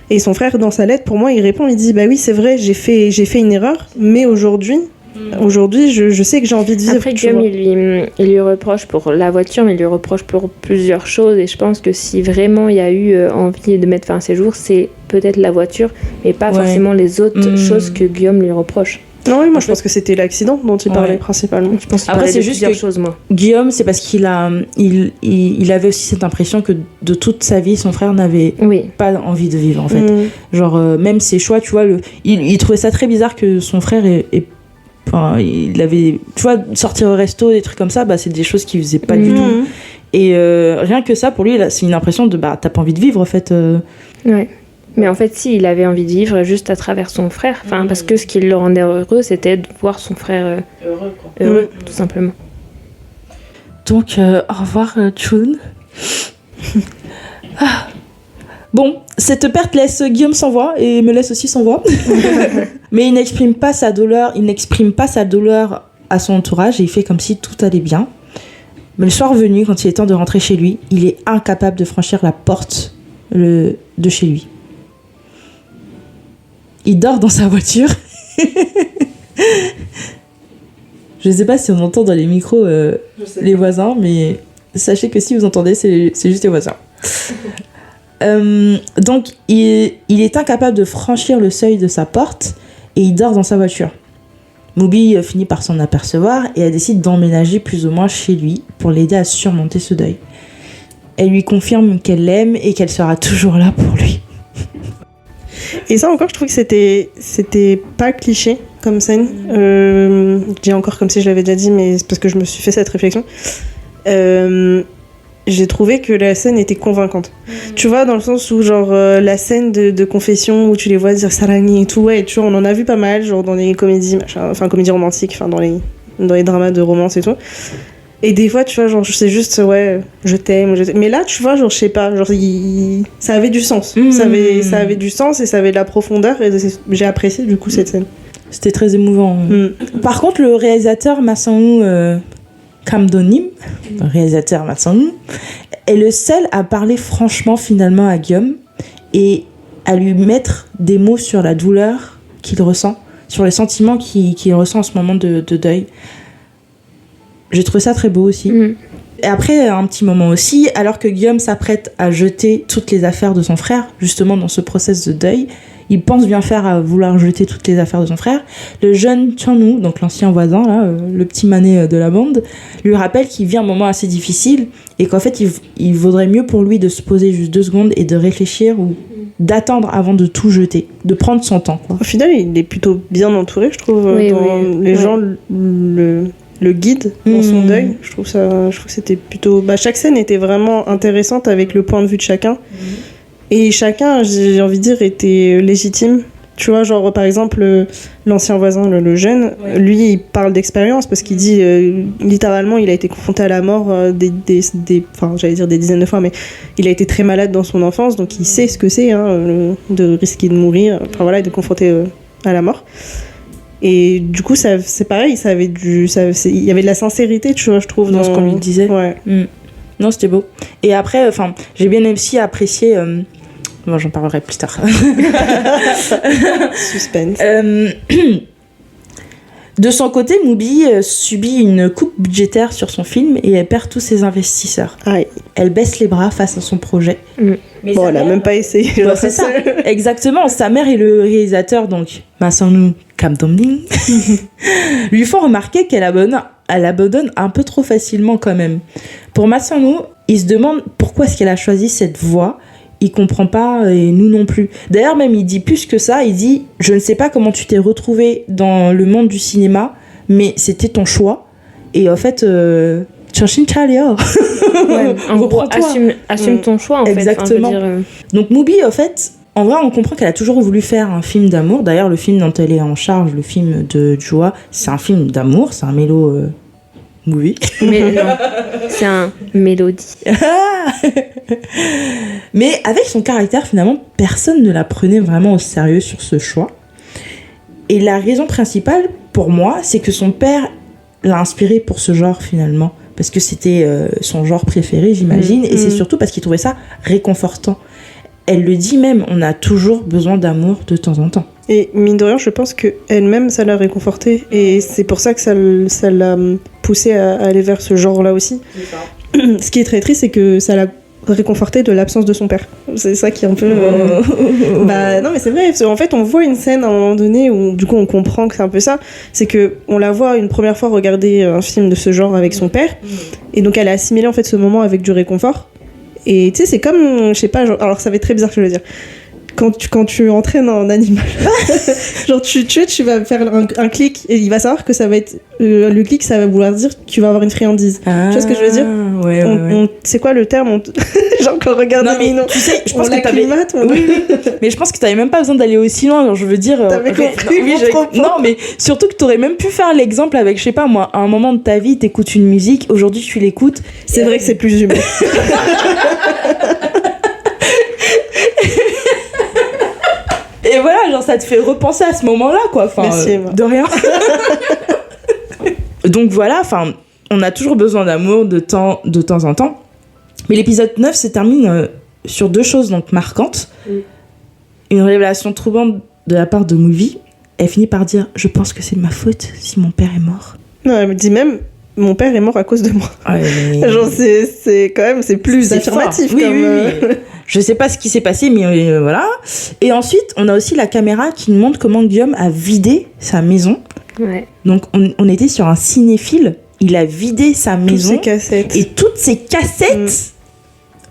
Et son frère, dans sa lettre, pour moi, il répond, il dit, bah oui, c'est vrai, j'ai fait une erreur, mais aujourd'hui, je sais que j'ai envie de vivre. Après, Guillaume, il lui reproche pour la voiture, mais il lui reproche pour plusieurs choses. Et je pense que si vraiment il y a eu envie de mettre fin à ses jours, c'est peut-être la voiture, mais pas forcément les autres choses que Guillaume lui reproche. Non, oui, moi je pense que c'était l'accident dont il parlait principalement. Je pense qu'il Après, c'est juste choses, moi. Guillaume, c'est parce qu'il avait aussi cette impression que de toute sa vie, son frère n'avait pas envie de vivre, en fait. Genre, même ses choix, tu vois, il trouvait ça très bizarre que son frère il avait, tu vois, sortir au resto, des trucs comme ça, c'est des choses qu'il faisait pas du tout. Et rien que ça, pour lui, c'est une impression de, t'as pas envie de vivre, en fait. Ouais. Mais en fait, si, il avait envie de vivre juste à travers son frère. Parce que ce qui le rendait heureux, c'était de voir son frère heureux, tout simplement. Donc, au revoir, June. Bon, cette perte laisse Guillaume sans voix et me laisse aussi sans voix. Mais il n'exprime pas sa douleur à son entourage et il fait comme si tout allait bien. Mais le soir venu, quand il est temps de rentrer chez lui, il est incapable de franchir la porte de chez lui. Il dort dans sa voiture. Je sais pas si on entend dans les micros les voisins, mais sachez que si vous entendez, c'est juste les voisins. Donc, il est incapable de franchir le seuil de sa porte et il dort dans sa voiture. Moby finit par s'en apercevoir et elle décide d'emménager plus ou moins chez lui pour l'aider à surmonter ce deuil. Elle lui confirme qu'elle l'aime et qu'elle sera toujours là pour lui. Et ça encore, je trouve que c'était pas cliché comme scène. Je dis encore comme si je l'avais déjà dit, mais c'est parce que je me suis fait cette réflexion. J'ai trouvé que la scène était convaincante. Tu vois, dans le sens où, genre, la scène de confession où tu les vois dire Sarani et tout, ouais, tu vois, on en a vu pas mal, genre, dans les comédies, comédies romantiques, dans les dramas de romance et tout. Et des fois, tu vois, genre, c'est juste, ouais, je t'aime. Mais là, tu vois, genre, je sais pas, genre, ça avait du sens. Ça avait du sens et ça avait de la profondeur. Et j'ai apprécié, du coup, cette scène. C'était très émouvant. Par contre, le réalisateur Masangu Kamdonim, est le seul à parler franchement, finalement, à Guillaume et à lui mettre des mots sur la douleur qu'il ressent, sur les sentiments qu'il ressent en ce moment de deuil. J'ai trouvé ça très beau aussi. Et après, un petit moment aussi, alors que Guillaume s'apprête à jeter toutes les affaires de son frère, justement dans ce process de deuil, il pense bien faire à vouloir jeter toutes les affaires de son frère. Le jeune Chanu, donc l'ancien voisin, là, le petit manet de la bande, lui rappelle qu'il vit un moment assez difficile et qu'en fait, il vaudrait mieux pour lui de se poser juste 2 secondes et de réfléchir ou d'attendre avant de tout jeter, de prendre son temps, quoi. Au final, il est plutôt bien entouré, je trouve. Les gens le guide dans son deuil. Je trouve que c'était plutôt... chaque scène était vraiment intéressante avec le point de vue de chacun. Et chacun, j'ai envie de dire, était légitime. Tu vois, genre, par exemple, l'ancien voisin, le jeune, lui, il parle d'expérience parce qu'il dit, littéralement, il a été confronté à la mort des dizaines de fois, mais il a été très malade dans son enfance, donc il sait ce que c'est, de risquer de mourir, et de confronter à la mort. Et du coup, c'est pareil, il y avait de la sincérité, tu vois, je trouve, dans ce qu'on lui disait. Ouais. Non, c'était beau. Et après, j'ai bien aussi apprécié... Bon, j'en parlerai plus tard. Suspense. De son côté, Mubi subit une coupe budgétaire sur son film et elle perd tous ses investisseurs. Aïe. Elle baisse les bras face à son projet. Mais bon, elle n'a même pas essayé. C'est ça. Exactement. Sa mère et le réalisateur, donc Masangu Kamdonim, lui font remarquer qu'elle abandonne un peu trop facilement quand même. Pour Masangu, il se demande pourquoi est-ce qu'elle a choisi cette voie. Il comprend pas et nous non plus. D'ailleurs, même il dit plus que ça, il dit « Je ne sais pas comment tu t'es retrouvé dans le monde du cinéma, mais c'était ton choix. Et en fait, Chanshin Chalio. » En gros, assume ton choix, en Exactement. fait. Exactement. Donc Mubi, en fait, en vrai, on comprend qu'elle a toujours voulu faire un film d'amour. D'ailleurs, le film dont elle est en charge, le film de Jua, c'est un film d'amour, c'est un mélo... movie. Mais non, c'est un mélodie. Mais avec son caractère, finalement, personne ne la prenait vraiment au sérieux sur ce choix. Et la raison principale, pour moi, c'est que son père l'a inspirée pour ce genre, finalement. Parce que c'était son genre préféré, j'imagine. Et c'est surtout parce qu'il trouvait ça réconfortant. Elle le dit même, on a toujours besoin d'amour de temps en temps. Et mine de rien, je pense qu'elle-même, ça l'a réconfortée. Et c'est pour ça que ça l'a poussée à aller vers ce genre-là aussi. Ce qui est très triste, c'est que ça l'a réconfortée de l'absence de son père. C'est ça qui est un peu... non, mais c'est vrai. En fait, on voit une scène à un moment donné où, du coup, on comprend que c'est un peu ça. C'est qu'on la voit une première fois regarder un film de ce genre avec son père. Et donc, elle a assimilé, en fait, ce moment avec du réconfort. Et tu sais, c'est comme... Je sais pas, genre, alors ça va être très bizarre ce que je veux dire. Quand tu entraînes un animal, genre tu vas faire un clic et il va savoir que ça va être le clic, ça va vouloir dire que tu vas avoir une friandise. Tu vois ce que je veux dire? Ouais. C'est quoi le terme? J'ai encore regardé. Non, mais tu sais, je pense que t'avais... Oui. Mais je pense que t'avais même pas besoin d'aller aussi loin. Genre, je veux dire. T'avais compris. Non, mais surtout que t'aurais même pu faire l'exemple avec, je sais pas moi, à un moment de ta vie, t'écoutes une musique. Aujourd'hui, tu l'écoutes. C'est vrai que c'est plus humain. Et voilà, genre ça te fait repenser à ce moment-là, quoi. Enfin, merci, de rien. Donc voilà, enfin, on a toujours besoin d'amour de temps en temps. Mais l'épisode 9 se termine sur 2 choses donc marquantes. Une révélation troublante de la part de Mubi. Elle finit par dire « Je pense que c'est de ma faute si mon père est mort. » Non, elle me dit même, mon père est mort à cause de moi. Ouais, mais... Genre, c'est quand même, c'est plus C'est affirmatif. fort. Oui, comme, oui. Je sais pas ce qui s'est passé, mais voilà. Et ensuite, on a aussi la caméra qui nous montre comment Guillaume a vidé sa maison. Ouais. Donc, on était sur un cinéphile. Il a vidé sa Toutes maison. ces cassettes. Et toutes ces cassettes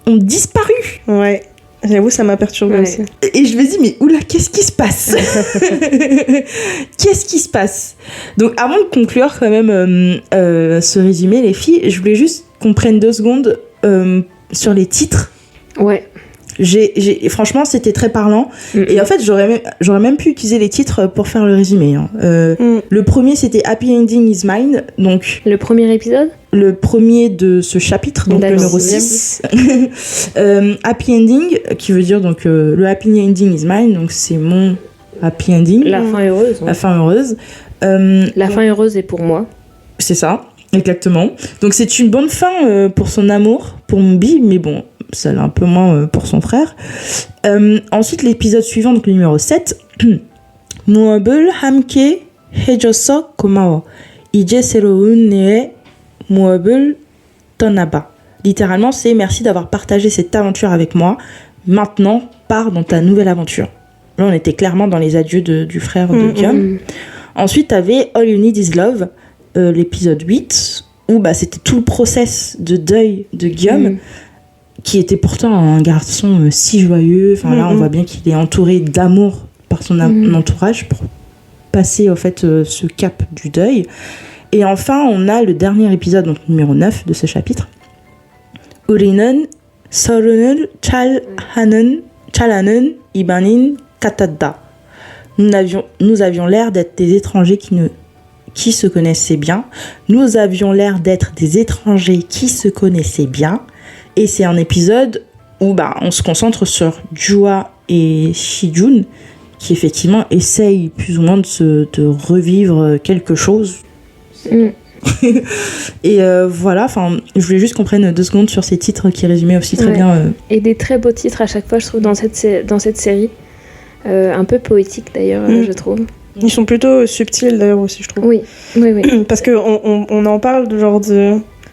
ont disparu. Ouais, j'avoue, ça m'a perturbée Ouais. aussi. Et je me dis, mais oula, qu'est-ce qui se passe? Qu'est-ce qui se passe? Donc, avant de conclure quand même ce résumé, les filles, je voulais juste qu'on prenne 2 secondes sur les titres. Ouais. Franchement, c'était très parlant. Et en fait, j'aurais même pu utiliser les titres pour faire le résumé. Hein. Le premier, c'était Happy Ending is Mine. Donc, Le premier épisode? le premier de ce chapitre, donc le D'accord. numéro 6. Happy Ending, qui veut dire donc le Happy Ending is Mine. Donc, c'est mon Happy Ending. La fin heureuse. La fin heureuse. La fin heureuse est pour moi. C'est ça, exactement. Donc, c'est une bonne fin pour son amour, pour Mubi, mais bon, ça l'est un peu moins pour son frère. Ensuite, l'épisode suivant, donc le numéro 7. Muabul hamke hejoso komawo. Ije seroun ne muabul tonaba. Littéralement, c'est merci d'avoir partagé cette aventure avec moi. Maintenant, pars dans ta nouvelle aventure. Là, on était clairement dans les adieux du frère de Guillaume. Ensuite, t'avais All You Need Is Love, l'épisode 8, où c'était tout le process de deuil de Guillaume, qui était pourtant un garçon si joyeux. Enfin, là, on voit bien qu'il est entouré d'amour par son entourage pour passer, en fait, ce cap du deuil. Et enfin, on a le dernier épisode, donc numéro 9 de ce chapitre. Uri는 서른을 잘하는 이방인 같았다. Nous avions l'air d'être des étrangers qui se connaissaient bien. Nous avions l'air d'être des étrangers qui se connaissaient bien. Et c'est un épisode où on se concentre sur Jua et Shijun, qui effectivement essayent plus ou moins de revivre quelque chose. Et voilà, je voulais juste qu'on prenne 2 secondes sur ces titres qui résumaient aussi très bien. Et des très beaux titres à chaque fois, je trouve, dans cette série. Un peu poétique d'ailleurs, je trouve. Ils sont plutôt subtils d'ailleurs aussi, je trouve. Oui. Parce qu'on en parle de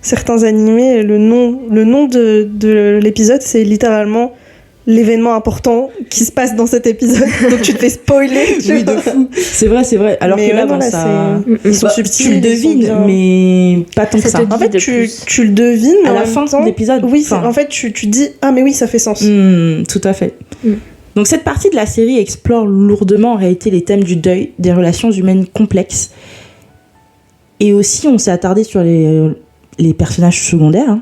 certains animés, et le nom de l'épisode, c'est littéralement l'événement important qui se passe dans cet épisode. Donc tu te fais spoiler. Oui, de fou. C'est vrai. Alors mais que là, ils sont subtils. Tu le devines, mais pas tant que ça. En fait, tu le devines, mais à en la même fin temps, de l'épisode. Oui, en fait, tu dis ah mais oui, ça fait sens. Tout à fait. Donc cette partie de la série explore lourdement en réalité les thèmes du deuil, des relations humaines complexes. Et aussi, on s'est attardé sur les personnages secondaires.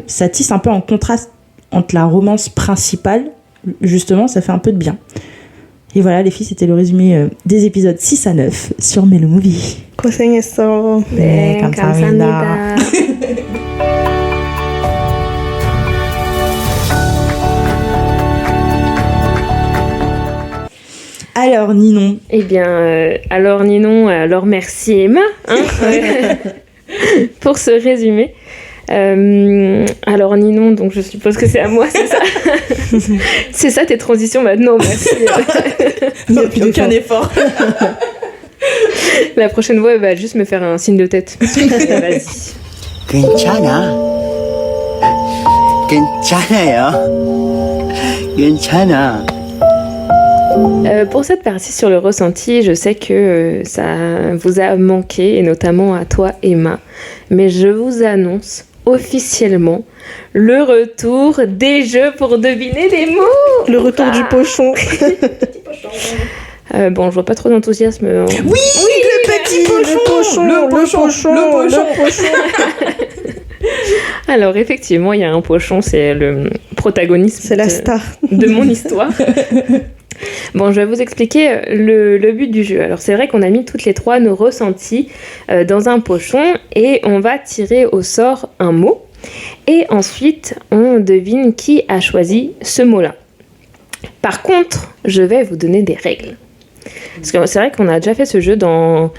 Ça tisse un peu en contraste entre la romance principale. Justement, ça fait un peu de bien. Et voilà, les filles, c'était le résumé des épisodes 6 à 9 sur Mellow Movie. 고생했어. 네, 감사합니다. Alors Ninon. Eh bien, alors Ninon, alors merci Emma pour ce résumé. Alors Ninon, donc je suppose que c'est à moi, c'est ça? C'est ça tes transitions maintenant, merci. Il n'y a plus aucun effort. La prochaine fois, elle va juste me faire un signe de tête. Vas-y. 괜찮아. Pour cette partie sur le ressenti, je sais que ça vous a manqué, et notamment à toi Emma, mais je vous annonce officiellement le retour des jeux pour deviner les mots. Le retour du pochon. Bon, je vois pas trop d'enthousiasme. Oui, le petit pochon. Le pochon. Alors effectivement, il y a un pochon, c'est le protagoniste. C'est la star de mon histoire. Bon, je vais vous expliquer le but du jeu. Alors c'est vrai qu'on a mis toutes les 3 nos ressentis dans un pochon et on va tirer au sort un mot. Et ensuite, on devine qui a choisi ce mot-là. Par contre, je vais vous donner des règles. Parce que c'est vrai qu'on a déjà fait ce jeu dans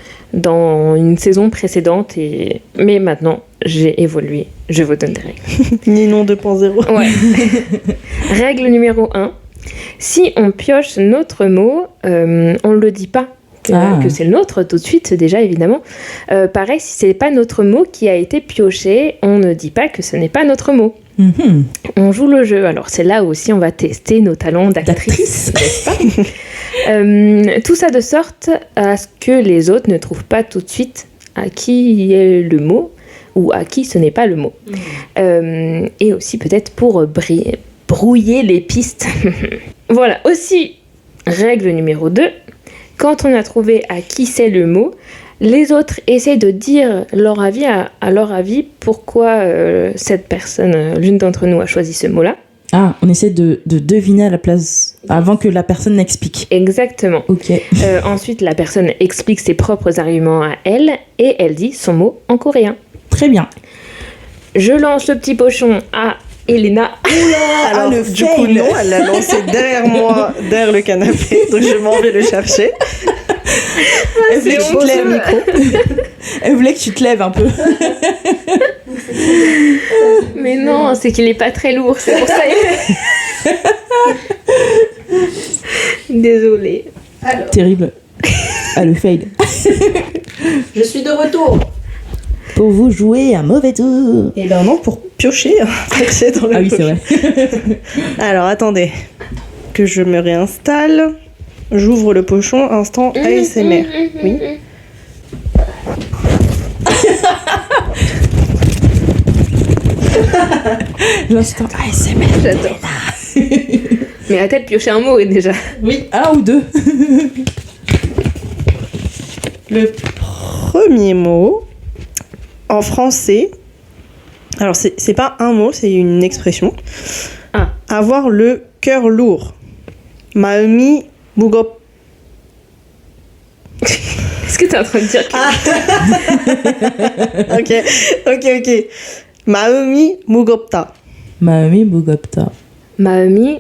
une saison précédente, mais maintenant, j'ai évolué. Je vous donne des règles. Ninon 2.0. Ouais. Règle numéro 1. Si on pioche notre mot, on ne le dit pas que c'est le nôtre tout de suite déjà évidemment. Pareil, si c'est pas notre mot qui a été pioché, on ne dit pas que ce n'est pas notre mot. Mhm. On joue le jeu. Alors c'est là aussi on va tester nos talents d'actrice, n'est-ce pas? Tout ça de sorte à ce que les autres ne trouvent pas tout de suite à qui est le mot ou à qui ce n'est pas le mot. Et aussi peut-être pour brouiller les pistes. Voilà, aussi, règle numéro 2, quand on a trouvé à qui c'est le mot, les autres essaient de dire leur avis à leur avis pourquoi cette personne, l'une d'entre nous, a choisi ce mot-là. Ah, on essaie de deviner à la place avant que la personne n'explique. Exactement. Ok. Ensuite, la personne explique ses propres arguments à elle et elle dit son mot en coréen. Très bien. Je lance le petit pochon à Elena. Alors, du coup, non, elle l'a lancé derrière moi, derrière le canapé, donc je m'en vais le chercher. Elle voulait que tu te lèves le micro. Elle voulait que tu te lèves un peu. Mais non, c'est qu'il est pas très lourd, c'est pour ça. Désolée. Alors, Terrible. Ah, le fail. je suis de retour. Pour vous jouer un mauvais tour. Et ben non, pour piocher un paquet dans le Ah oui, c'est poche. vrai. Alors, attendez. Que je me réinstalle. J'ouvre le pochon, instant ASMR. Oui. L'instant ASMR. J'adore. Mais a-t-elle pioché un mot déjà? Oui, un ou deux. Le premier mot, en français, alors c'est pas un mot, c'est une expression. Ah. Avoir le cœur lourd. 마음이 무겁. Est-ce que t'es en train de dire que... Ok. 마음이 무겁다. Maami Bugopta. Maami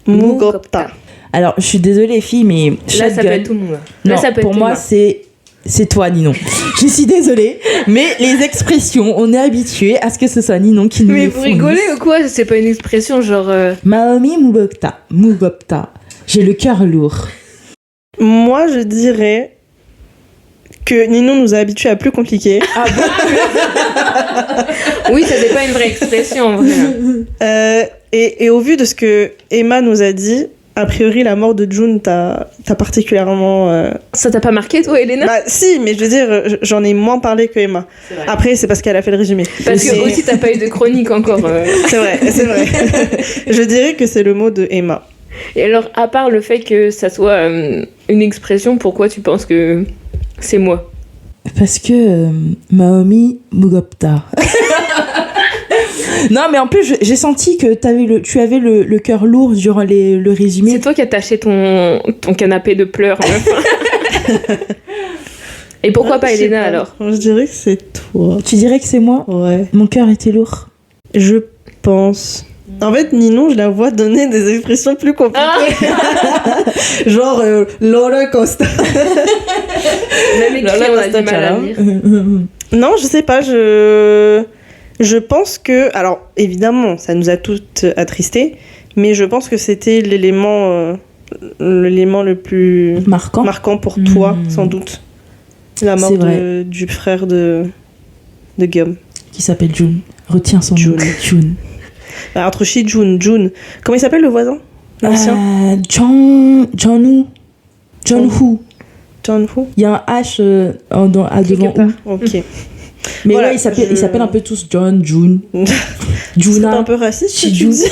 무겁다. Alors, je suis désolée, filles, mais Là, ça peut shotgun. être tout le monde. Non, Là, ça peut pour être moi, Emma. c'est toi, Ninon. Je suis désolée, mais les expressions, on est habitué à ce que ce soit Ninon qui nous Mais les vous fournisse. rigolez ou quoi? C'est pas une expression genre... Maami Mugopta. J'ai le cœur lourd. Moi, je dirais que Ninon nous a habitués à plus compliqué. Ah Oui, ça c'est pas une vraie expression en vrai. Et au vu de ce que Emma nous a dit, a priori, la mort de June t'a particulièrement... Ça t'a pas marqué toi, Elena? Bah si, mais je veux dire, j'en ai moins parlé que Emma. Après, c'est parce qu'elle a fait le résumé. Parce que Mais- aussi t'as pas eu de chronique encore. C'est vrai. Je dirais que c'est le mot de Emma. Et alors, à part le fait que ça soit une expression, pourquoi tu penses que c'est moi? Parce que Maomi Mugopta. Non, mais en plus, j'ai senti que tu avais le cœur lourd durant le résumé. C'est toi qui as taché ton canapé de pleurs. Et pourquoi pas Je sais Elena alors? Je dirais que c'est toi. Tu dirais que c'est moi? Ouais. Mon cœur était lourd. Je pense. En fait, Ninon, je la vois donner des expressions plus compliquées. Genre, roller coaster. Même écrit, on a du mal à lire. Non, je sais pas, je pense que... Alors, évidemment, ça nous a toutes attristés, mais je pense que c'était l'élément le plus Marquant. marquant pour toi, Mhm. sans doute. La mort C'est vrai. du frère de Guillaume. Qui s'appelle June. Retiens son nom. June. June. Bah, entre June. Comment il s'appelle le voisin? L'ancien John Who. John Who? Il y a un H devant part. Who. Ok. Mais Voilà, ouais, ils s'appellent un peu tous John, June. C'est Juna. un peu raciste, ce que tu June. dis.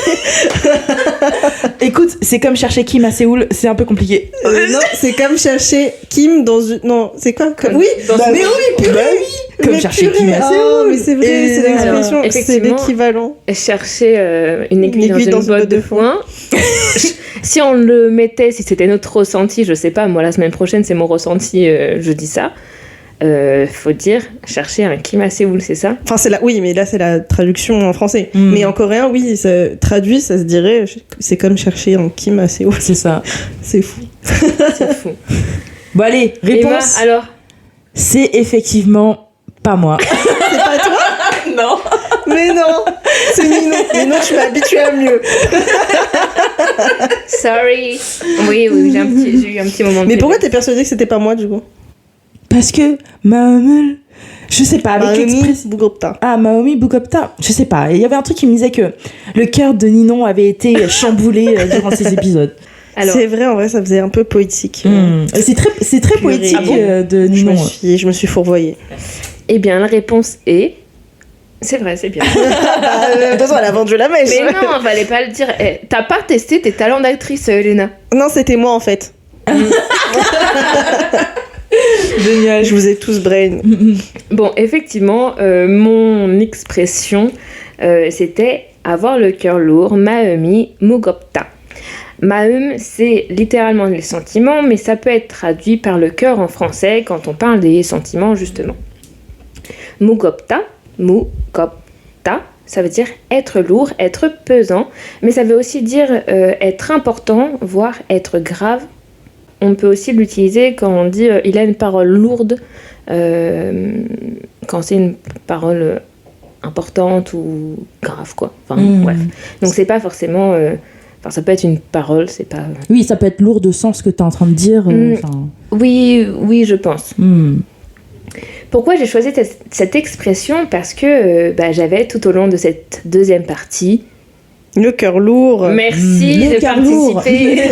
Écoute, c'est comme chercher Kim à Séoul, c'est un peu compliqué. Non, c'est comme chercher Kim dans une... Non, c'est quoi? Oui, Dans mais une- oui, purée, Comme mais chercher purée. Kim à Ah, Séoul. mais c'est vrai, Et c'est l'expression, alors, c'est effectivement, l'équivalent. Chercher une aiguille dans une botte de foin. Si on le mettait, si c'était notre ressenti, je sais pas, moi la semaine prochaine c'est mon ressenti, je dis ça. Faut dire chercher un Kim à Séoul, c'est ça? Enfin, oui, mais là, c'est la traduction en français. Mm. Mais en coréen, oui, traduit, ça se dirait, c'est comme chercher un Kim à Séoul. C'est ça. C'est fou. C'est fou. Bon, allez, réponse. Emma, alors? C'est effectivement pas moi. C'est pas toi? Non. Mais non, c'est Ninon. Ninon, tu m'as habitué à mieux. Sorry. Oui, j'ai eu un petit moment de Mais pourquoi faiblesse. t'es persuadée que c'était pas moi, du coup? Parce que Mahomi, je sais pas, avec l'expression. Bougopta. Ah, Mahomi Bougopta, je sais pas. Il y avait un truc qui me disait que le cœur de Ninon avait été chamboulé durant ces épisodes. Alors, C'est vrai, en vrai, ça faisait un peu poétique. Et c'est très Purée. poétique Ah bon de Ninon. Je me suis fourvoyée. eh bien, la réponse est... C'est vrai, c'est bien. De toute façon, elle a vendu la mèche. Mais non, fallait pas le dire. Eh, t'as pas testé tes talents d'actrice, Elena. Non, c'était moi, en fait. Génial. Je vous ai tous brain. Bon, effectivement, mon expression, c'était avoir le cœur lourd, Mahomi Mugopta. Mahum, c'est littéralement les sentiments, mais ça peut être traduit par le cœur en français quand on parle des sentiments, justement. Mugopta, ça veut dire être lourd, être pesant, mais ça veut aussi dire être important, voire être grave. On peut aussi l'utiliser quand on dit il a une parole lourde, quand c'est une parole importante ou grave, quoi. Enfin, bref. Donc c'est pas forcément... Enfin, ça peut être une parole, c'est pas... Oui, ça peut être lourd de sens ce que tu es en train de dire. Oui, je pense. Pourquoi j'ai choisi cette expression? Parce que j'avais tout au long de cette deuxième partie... Le cœur lourd. Merci le de cœur participer.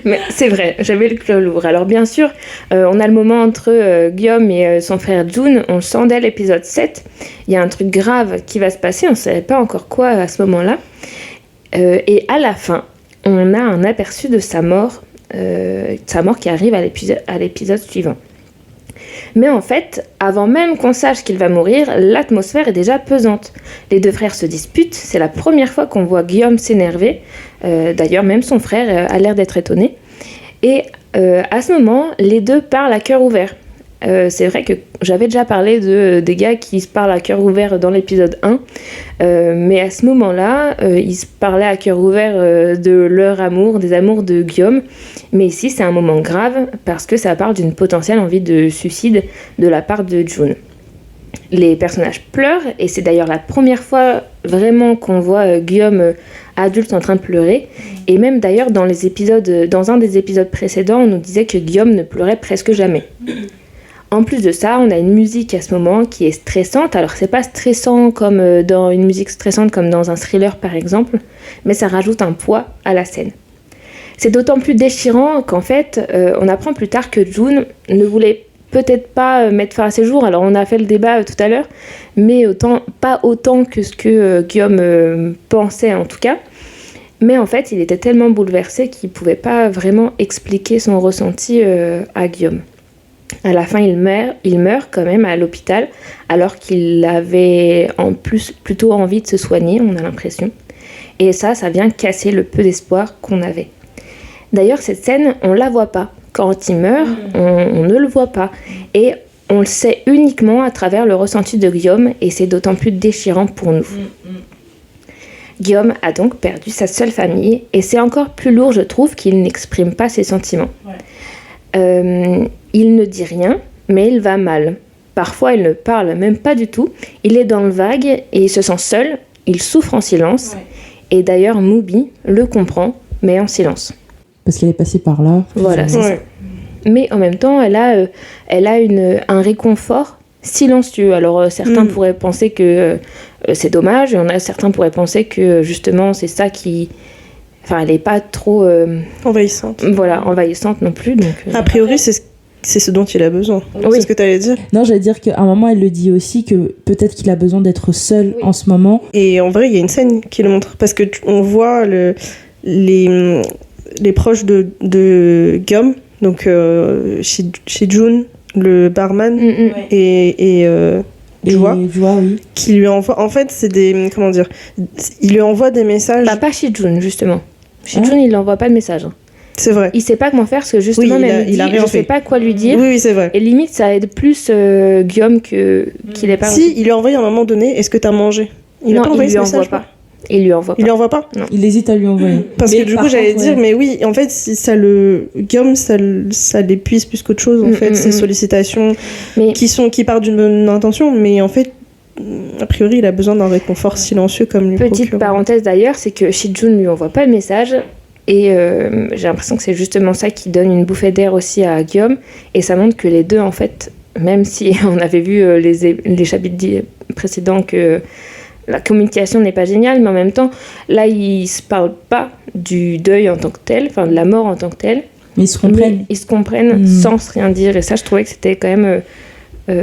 Mais c'est vrai, j'avais le cœur lourd. Alors bien sûr, on a le moment entre Guillaume et son frère June. On le sent dès l'épisode 7. Il y a un truc grave qui va se passer. On ne savait pas encore quoi à ce moment-là. Et à la fin, on a un aperçu de sa mort qui arrive à l'épisode suivant. Mais en fait, avant même qu'on sache qu'il va mourir, l'atmosphère est déjà pesante. Les deux frères se disputent, c'est la première fois qu'on voit Guillaume s'énerver. D'ailleurs, même son frère a l'air d'être étonné. Et à ce moment, les deux parlent à cœur ouvert. C'est vrai que j'avais déjà parlé des gars qui se parlent à cœur ouvert dans l'épisode 1, mais à ce moment-là, ils se parlaient à cœur ouvert de leur amour, des amours de Guillaume, mais ici c'est un moment grave parce que ça parle d'une potentielle envie de suicide de la part de June. Les personnages pleurent et c'est d'ailleurs la première fois vraiment qu'on voit Guillaume adulte en train de pleurer, et même d'ailleurs dans un des épisodes précédents, on nous disait que Guillaume ne pleurait presque jamais. En plus de ça, on a une musique à ce moment qui est stressante. Alors, c'est pas stressant comme dans une musique stressante comme dans un thriller par exemple, mais ça rajoute un poids à la scène. C'est d'autant plus déchirant qu'en fait, on apprend plus tard que June ne voulait peut-être pas mettre fin à ses jours. Alors, on a fait le débat tout à l'heure, mais pas autant que ce que Guillaume pensait en tout cas. Mais en fait, il était tellement bouleversé qu'il pouvait pas vraiment expliquer son ressenti à Guillaume. À la fin, il meurt quand même à l'hôpital, alors qu'il avait en plus plutôt envie de se soigner, on a l'impression. Et ça vient casser le peu d'espoir qu'on avait. D'ailleurs, cette scène, on la voit pas. Quand il meurt, on ne le voit pas. Et on le sait uniquement à travers le ressenti de Guillaume, et c'est d'autant plus déchirant pour nous. Guillaume a donc perdu sa seule famille, et c'est encore plus lourd, je trouve, qu'il n'exprime pas ses sentiments. Il ne dit rien, mais il va mal. Parfois, il ne parle même pas du tout. Il est dans le vague et il se sent seul. Il souffre en silence. Et d'ailleurs, Mubi le comprend, mais en silence. Parce qu'elle est passée par là. Voilà, c'est ça. Mais en même temps, elle a un réconfort silencieux. Alors, certains pourraient penser que c'est dommage. Certains pourraient penser que, justement, c'est ça qui... Enfin, elle n'est pas trop... envahissante. Voilà, envahissante non plus. Donc, a priori, c'est ce dont il a besoin. Oui. C'est ce que tu allais dire. Non, j'allais dire qu'à un moment, elle le dit aussi, que peut-être qu'il a besoin d'être seul en ce moment. Et en vrai, il y a une scène qui le montre. Parce que on voit les proches de Guillaume, donc chez June, le barman, et Joie, oui. qui lui envoie... En fait, c'est des... Comment dire? Il lui envoie des messages... pas chez June, justement. Chez June, il n'envoie pas de message. C'est vrai. Il sait pas comment faire parce que justement, je sais pas quoi lui dire. Oui, c'est vrai. Et limite, ça aide plus Guillaume qu'il est pas. Si, il lui a envoyé à un moment donné, est-ce que t'as mangé? Non, il lui envoie pas. Il lui envoie pas. Il lui envoie pas? Non. Il hésite à lui envoyer. Parce que du coup, j'allais dire, mais oui, en fait, si Guillaume, ça l'épuise plus qu'autre chose, en fait, ces sollicitations qui partent d'une bonne intention, mais en fait, a priori, il a besoin d'un réconfort silencieux comme lui Petite procure. parenthèse d'ailleurs, c'est que Shijun lui envoie pas de message. Et j'ai l'impression que c'est justement ça qui donne une bouffée d'air aussi à Guillaume. Et ça montre que les deux, en fait, même si on avait vu les chapitres précédents que la communication n'est pas géniale, mais en même temps, là, ils se parlent pas du deuil en tant que tel, enfin de la mort en tant que tel. Mais ils se comprennent. Mais ils se comprennent sans rien dire. Et ça, je trouvais que c'était quand même...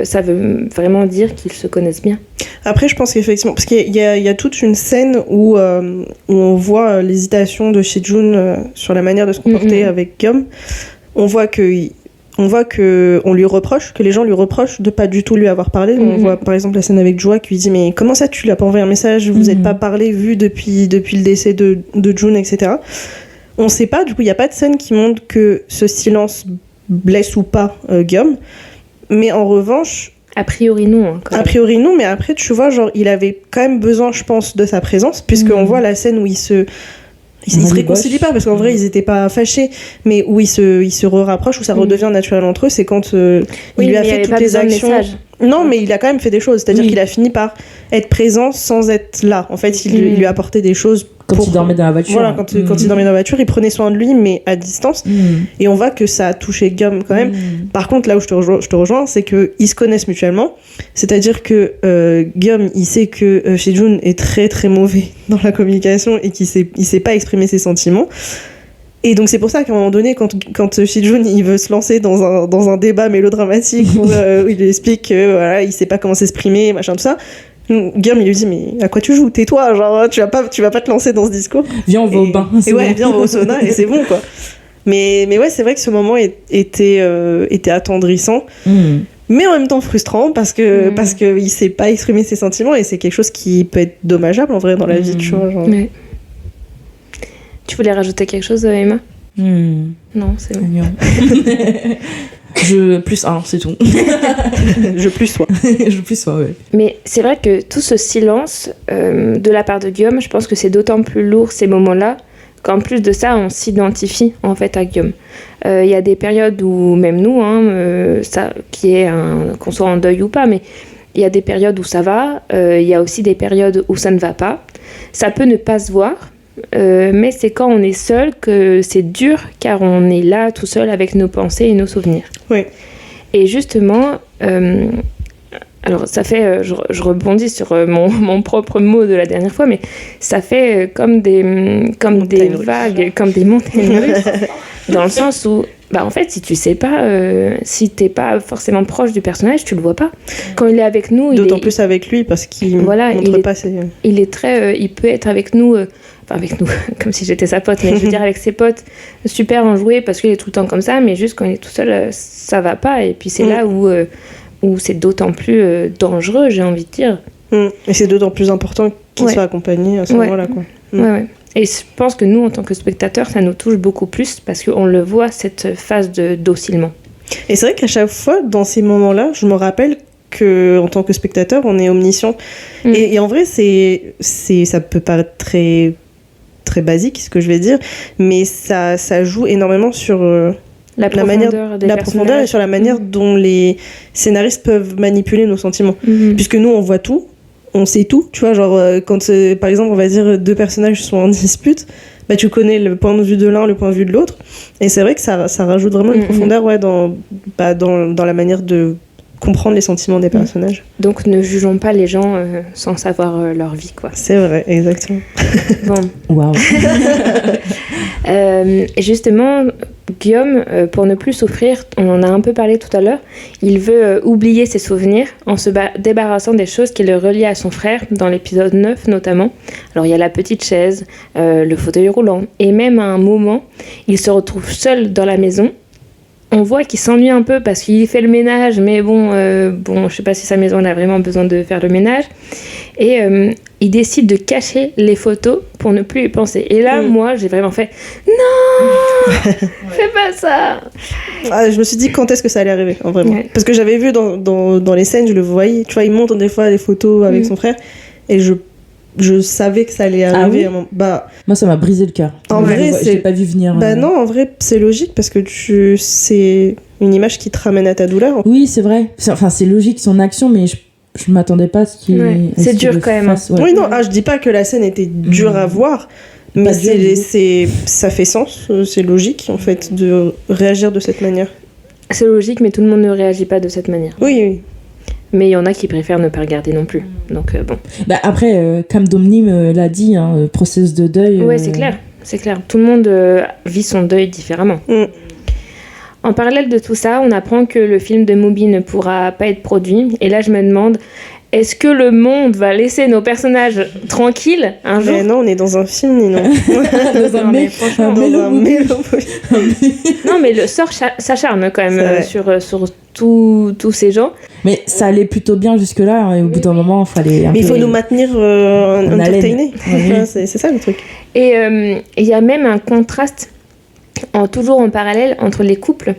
ça veut vraiment dire qu'ils se connaissent bien. Après, je pense qu'effectivement, parce qu'il y a toute une scène où on voit l'hésitation de Shijun sur la manière de se comporter avec Guillaume. On voit que on lui reproche, que les gens lui reprochent de pas du tout lui avoir parlé. On voit par exemple la scène avec Joa qui lui dit mais comment ça tu lui as pas envoyé un message, vous n'êtes pas parlé vu depuis le décès de Jun, etc. On sait pas, du coup il y a pas de scène qui montre que ce silence blesse ou pas Guillaume, mais en revanche a priori non. Hein, a priori non, mais après tu vois genre il avait quand même besoin je pense de sa présence puisqu'on voit la scène où ils se réconcilient pas parce qu'en vrai ils étaient pas fâchés, mais où ils se rapprochent, où ça redevient naturel entre eux, c'est quand il lui a fait toutes les actions. Non, mais il a quand même fait des choses, c'est-à-dire qu'il a fini par être présent sans être là. En fait, il lui a apporté des choses. Quand il dormait dans la voiture. Voilà, quand il dormait dans la voiture, il prenait soin de lui, mais à distance. Et on voit que ça a touché Guillaume quand même. Par contre, là où je te rejoins, c'est qu'ils se connaissent mutuellement. C'est-à-dire que Guillaume, il sait que Shijun est très très mauvais dans la communication et qu'il sait pas exprimer ses sentiments. Et donc c'est pour ça qu'à un moment donné, quand Shijun il veut se lancer dans un débat mélodramatique où il lui explique que voilà, il sait pas comment s'exprimer, machin tout ça, Guillaume il lui dit mais à quoi tu joues, tais-toi, genre tu vas pas te lancer dans ce discours. Viens on va au bain. Et ouais, viens on va au sauna et c'est bon quoi. Mais ouais, c'est vrai que ce moment était attendrissant. Mais en même temps frustrant parce que il sait pas exprimer ses sentiments et c'est quelque chose qui peut être dommageable en vrai dans la vie, tu vois, genre. Ouais. Tu voulais rajouter quelque chose, Emma ? Non, c'est bon. Je plus 1, c'est tout. Je plus sois. Je plus sois, ouais. Mais c'est vrai que tout ce silence de la part de Guillaume, je pense que c'est d'autant plus lourd ces moments-là qu'en plus de ça, on s'identifie en fait à Guillaume. Il y a des périodes où même nous, ça, qu'on soit en deuil ou pas, mais il y a des périodes où ça va, il y a aussi des périodes où ça ne va pas. Ça peut ne pas se voir. Mais c'est quand on est seul que c'est dur car on est là tout seul avec nos pensées et nos souvenirs. Oui. Et justement, alors ça fait, je rebondis sur mon propre mot de la dernière fois, mais ça fait comme des vagues, comme des montagnes russes, dans le sens où en fait, si tu sais pas, si t'es pas forcément proche du personnage, tu le vois pas. Quand il est avec nous, d'autant plus avec lui parce qu'il montre pas ses... Il est très, il peut être avec nous, comme si j'étais sa pote, mais je veux dire avec ses potes, super enjoué parce qu'il est tout le temps comme ça, mais juste quand il est tout seul, ça va pas. Et puis c'est là où c'est d'autant plus dangereux, j'ai envie de dire. Et c'est d'autant plus important qu'il soit accompagné à ce moment-là, quoi. Ouais. Et je pense que nous, en tant que spectateurs, ça nous touche beaucoup plus parce qu'on le voit, cette phase d'oscillement. Et c'est vrai qu'à chaque fois, dans ces moments-là, je me rappelle qu'en tant que spectateur, on est omniscient. Et en vrai, ça peut paraître très, très basique, ce que je vais dire, mais ça joue énormément sur la profondeur et sur la manière dont les scénaristes peuvent manipuler nos sentiments. Puisque nous, on voit tout. On sait tout, tu vois, genre quand par exemple on va dire 2 personnages sont en dispute, tu connais le point de vue de l'un, le point de vue de l'autre, et c'est vrai que ça rajoute vraiment une profondeur dans la manière de comprendre les sentiments des personnages. Donc ne jugeons pas les gens sans savoir leur vie, quoi. C'est vrai, exactement. Bon. Waouh. Et justement, Guillaume, pour ne plus souffrir, on en a un peu parlé tout à l'heure, il veut oublier ses souvenirs en se débarrassant des choses qui le relient à son frère, dans l'épisode 9 notamment. Alors il y a la petite chaise, le fauteuil roulant, et même à un moment, il se retrouve seul dans la maison. On voit qu'il s'ennuie un peu parce qu'il fait le ménage, mais bon, je sais pas si sa maison elle a vraiment besoin de faire le ménage. Et il décide de cacher les photos pour ne plus y penser. Et là, moi, j'ai vraiment fait « Non, fais pas ça !» Je me suis dit quand est-ce que ça allait arriver, en vraiment. Ouais. Parce que j'avais vu dans les scènes, je le voyais, tu vois, il montre des fois des photos avec son frère, et je savais que ça allait arriver. Moi, ça m'a brisé le cœur. En vrai, je l'ai pas vu venir. Non, en vrai, c'est logique parce que c'est une image qui te ramène à ta douleur. Oui, c'est vrai. C'est logique son action, mais je m'attendais pas à ce qu'il. Ouais, à ce c'est qu'il dur le quand même. fasse, ouais. Oui, non, je dis pas que la scène était dure à voir, mais Pas dur, ça fait sens, c'est logique en fait de réagir de cette manière. C'est logique, mais tout le monde ne réagit pas de cette manière. Oui. Mais il y en a qui préfèrent ne pas regarder non plus. Donc bon. Bah, après, comme Domnim l'a dit, hein, processus de deuil. Ouais, c'est clair. C'est clair. Tout le monde vit son deuil différemment. En parallèle de tout ça, on apprend que le film de Mubi ne pourra pas être produit. Et là, je me demande, est-ce que le monde va laisser nos personnages tranquilles un jour? Mais non, on est dans un film, Nino. Dans un Non, mais mec, franchement, Dans un mélo. Non, mais le sort s'acharne quand même sur tous ces gens. Mais ça allait plutôt bien jusque-là, et au bout d'un moment, il fallait. Mais il faut nous maintenir entertainés. Oui. C'est ça le truc. Et il y a même un contraste, toujours en parallèle, entre les couples.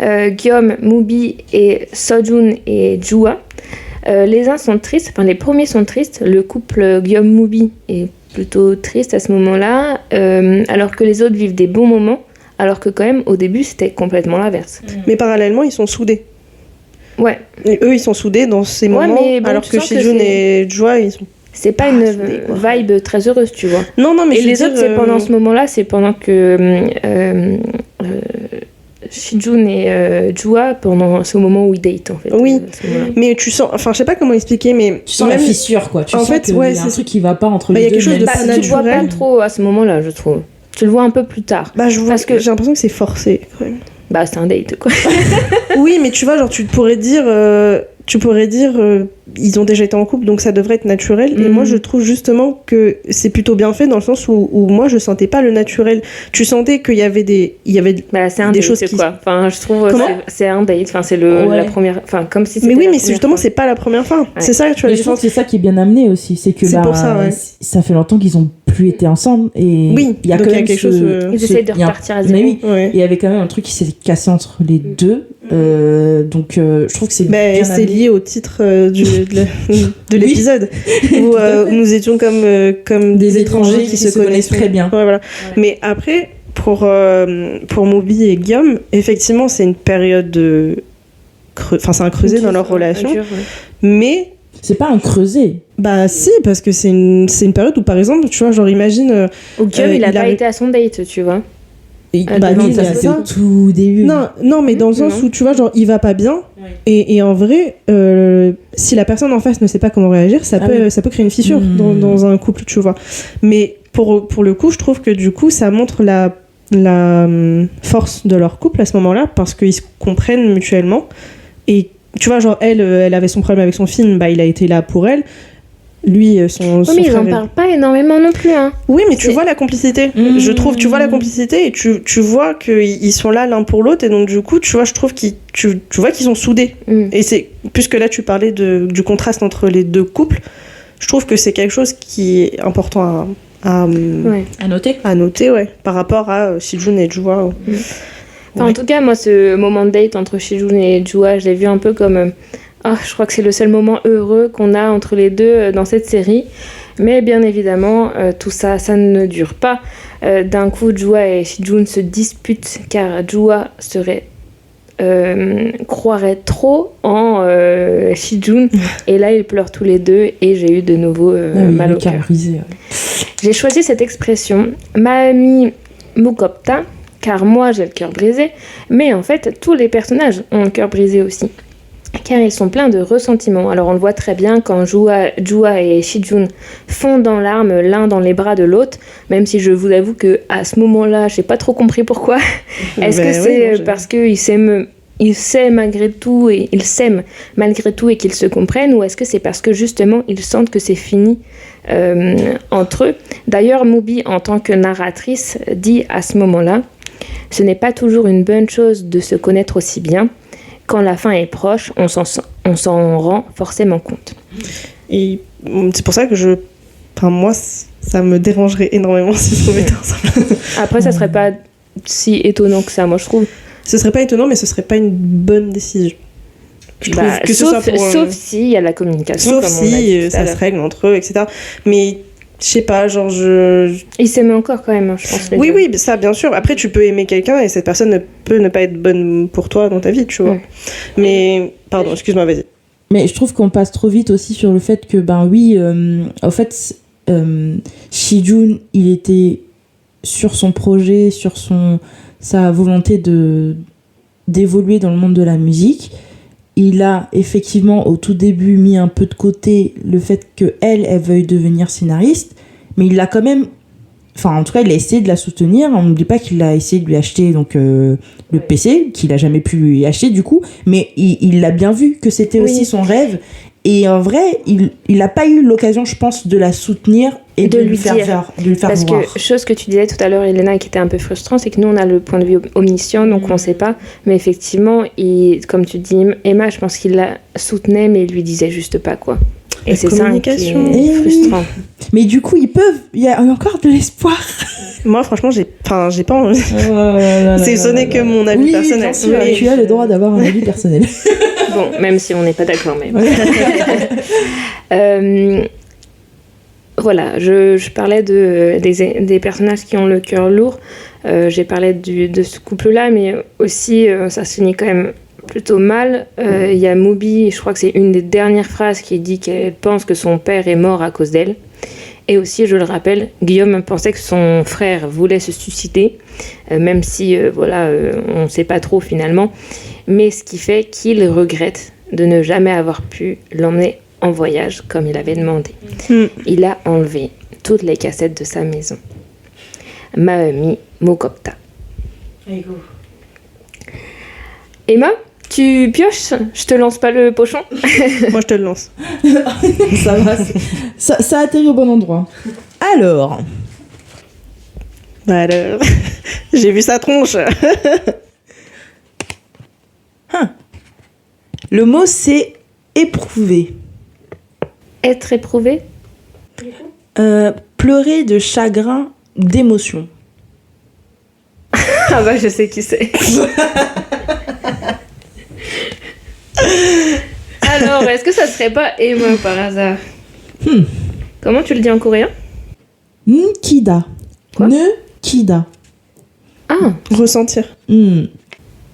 Guillaume, Mubi et Sojun et Jua. Les uns sont tristes, enfin les premiers sont tristes. Le couple Guillaume-Mubi est plutôt triste à ce moment-là, alors que les autres vivent des bons moments, alors que quand même au début c'était complètement l'inverse. Mais parallèlement, ils sont soudés. Ouais. Et eux, ils sont soudés dans ces Ouais, moments, mais bon, alors tu que sens que Shijun c'est- et Jua, ils sont... C'est pas une vibe très heureuse, tu vois. Non, mais Et je veux les dire, autres, c'est pendant ce moment-là, c'est pendant que Shijun et Jua, pendant ce moment où ils datent en fait. Oui. Ce moment-là. Mais tu sens... Enfin, je sais pas comment expliquer, mais... Tu sens la fissure, quoi. Tu En sens fait, qu'il ouais, y a un c'est- truc qui va pas entre Bah, les y a deux. quelque chose même de Bah, pas si- tu le vois pas naturel. trop à ce moment-là, je trouve. Tu le vois un peu plus tard. Bah, je vois Parce que- j'ai l'impression que c'est forcé, quand même. Bah, c'est un date, quoi. Oui, mais tu vois, genre, tu pourrais dire, ils ont déjà été en couple, donc ça devrait être naturel. Et Mhm. moi, je trouve justement que c'est plutôt bien fait dans le sens où moi, je sentais pas le naturel. Tu sentais qu'il y avait Bah, c'est un Des date, choses qui- quoi. Enfin, je trouve Comment c'est un date. Enfin, c'est Ouais. la première. Enfin, comme si c'était. Mais oui, la mais première justement, fois. c'est pas la première fois. C'est ça, tu vois, Mais les je trouve gens. que c'est ça qui est bien amené aussi, c'est que C'est pour ça, ouais. ça fait longtemps qu'ils ont plus été ensemble et Oui, il y a donc quand il y a même quelque chose, Ils essayent de il y a- repartir à mais zéro. oui, Ouais. il y avait quand même un truc qui s'est cassé entre les deux, donc je trouve que c'est Bah, bien c'est amené. lié au titre de l'épisode où nous étions comme Des étrangers qui se connaissent très bien. Ouais, voilà. Mais après, pour Moby et Guillaume, effectivement, c'est une période de enfin, c'est un creuset dans leur relation, Dur, ouais. mais C'est pas un creuset. bah si, parce que c'est une période où, par exemple, tu vois, genre imagine Ou Guillaume, il a il pas arrive- été à son date, tu vois. bah devant oui, sa mais Ça photo. attends. c'est tout début. Non, mais dans le sens non. où, tu vois, genre, il va pas bien, Ouais. et en vrai, si la personne en face ne sait pas comment réagir, ça Ah peut oui. ça peut créer une fissure Mmh. dans un couple, tu vois. Mais pour le coup, je trouve que du coup, ça montre la force de leur couple à ce moment-là, parce qu'ils se comprennent mutuellement. Et tu vois, genre, elle avait son problème avec son film, bah, il a été là pour elle. Lui, son Oui, mais ils frère en est- parlent pas énormément non plus, hein. Oui, mais tu C'est- vois la complicité. Mmh. Je trouve, tu vois la complicité et tu vois qu'ils sont là l'un pour l'autre. Et donc, du coup, tu vois, je trouve tu vois qu'ils sont soudés. Mm. Et c'est, puisque là, tu parlais du contraste entre les deux couples, je trouve que c'est quelque chose qui est important Ouais. À noter. à noter, ouais, par rapport à Shijun et Jua. Enfin, en tout cas, moi, ce moment de date entre Shijun et Jua, je l'ai vu un peu comme... je crois que c'est le seul moment heureux qu'on a entre les deux dans cette série. Mais bien évidemment, tout ça, ça ne dure pas. D'un coup, Jua et Shijun se disputent car Jua croirait trop en Shijun. Et là, ils pleurent tous les deux et j'ai eu de nouveau mal au cœur. brisé. Ouais. J'ai choisi cette expression, m'a mis Mukopta, car moi j'ai le cœur brisé, mais en fait tous les personnages ont le cœur brisé aussi, car ils sont pleins de ressentiments. Alors on le voit très bien quand Jua et Shijun fondent en larmes l'un dans les bras de l'autre, même si je vous avoue que à ce moment-là, j'ai pas trop compris pourquoi. Est-ce que c'est parce qu'ils s'aiment malgré tout et ils s'aiment malgré tout et qu'ils se comprennent, ou est-ce que c'est parce que justement ils sentent que c'est fini entre eux? D'ailleurs, Mubi, en tant que narratrice, dit à ce moment-là: ce n'est pas toujours une bonne chose de se connaître aussi bien. Quand la fin est proche, on s'en rend forcément compte. Et c'est pour ça que moi, ça me dérangerait énormément s'ils se mettaient ensemble. Après, ça serait pas si étonnant que ça, moi je trouve. Ce serait pas étonnant, mais ce serait pas une bonne décision. Je trouve que ce soit pour, sauf s'il y a la communication. sauf comme on a dit si tout à ça l'heure. se règle entre eux, etc. Mais je sais pas, genre Ils s'aiment encore quand même, hein, je pense. les Oui, deux. oui, ça bien sûr. Après, tu peux aimer quelqu'un et cette personne peut ne pas être bonne pour toi dans ta vie, tu vois. Ouais. Mais, pardon, excuse-moi, vas-y. Mais je trouve qu'on passe trop vite aussi sur le fait que, en fait, Shijun, il était sur son projet, sur sa volonté d'évoluer dans le monde de la musique. Il a effectivement, au tout début, mis un peu de côté le fait qu'elle veuille devenir scénariste, mais il l'a quand même... Enfin, en tout cas, il a essayé de la soutenir. On n'oublie pas qu'il a essayé de lui acheter le PC, qu'il n'a jamais pu lui acheter du coup. Mais il l'a bien vu que c'était aussi son rêve. Et en vrai, il n'a pas eu l'occasion, je pense, de la soutenir et de lui faire voir. Parce que, chose que tu disais tout à l'heure, Elena, qui était un peu frustrant, c'est que nous, on a le point de vue omniscient, donc on ne sait pas. Mais effectivement, comme tu dis, Emma, je pense qu'il la soutenait, mais il lui disait juste pas, quoi. Et c'est ça qui est frustrant. Mais du coup, il y a encore de l'espoir. Moi, franchement, j'ai pas envie. Ce n'est que mon avis personnel. Bien sûr, mais tu as le droit d'avoir un avis personnel. Bon, même si on n'est pas d'accord, mais... Voilà, je parlais des personnages qui ont le cœur lourd. J'ai parlé de ce couple-là, mais aussi, ça se finit quand même plutôt mal. Il y a Moby, je crois que c'est une des dernières phrases qui dit qu'elle pense que son père est mort à cause d'elle. Et aussi, je le rappelle, Guillaume pensait que son frère voulait se suicider, même si, on ne sait pas trop finalement. Mais ce qui fait qu'il regrette de ne jamais avoir pu l'emmener en voyage comme il avait demandé. Il a enlevé toutes les cassettes de sa maison. Maemi Mokopta. Emma, tu pioches? Je te lance pas le pochon? Moi, je te le lance. Ça va. Ça atterrit au bon endroit. Alors, j'ai vu sa tronche. Le mot, c'est éprouver. Être éprouvé? Pleurer de chagrin, d'émotion. Ah bah, je sais qui c'est. Alors, est-ce que ça serait pas Emma par hasard? Comment tu le dis en coréen? Nkida. Quoi? Nkida. Ah. Ressentir.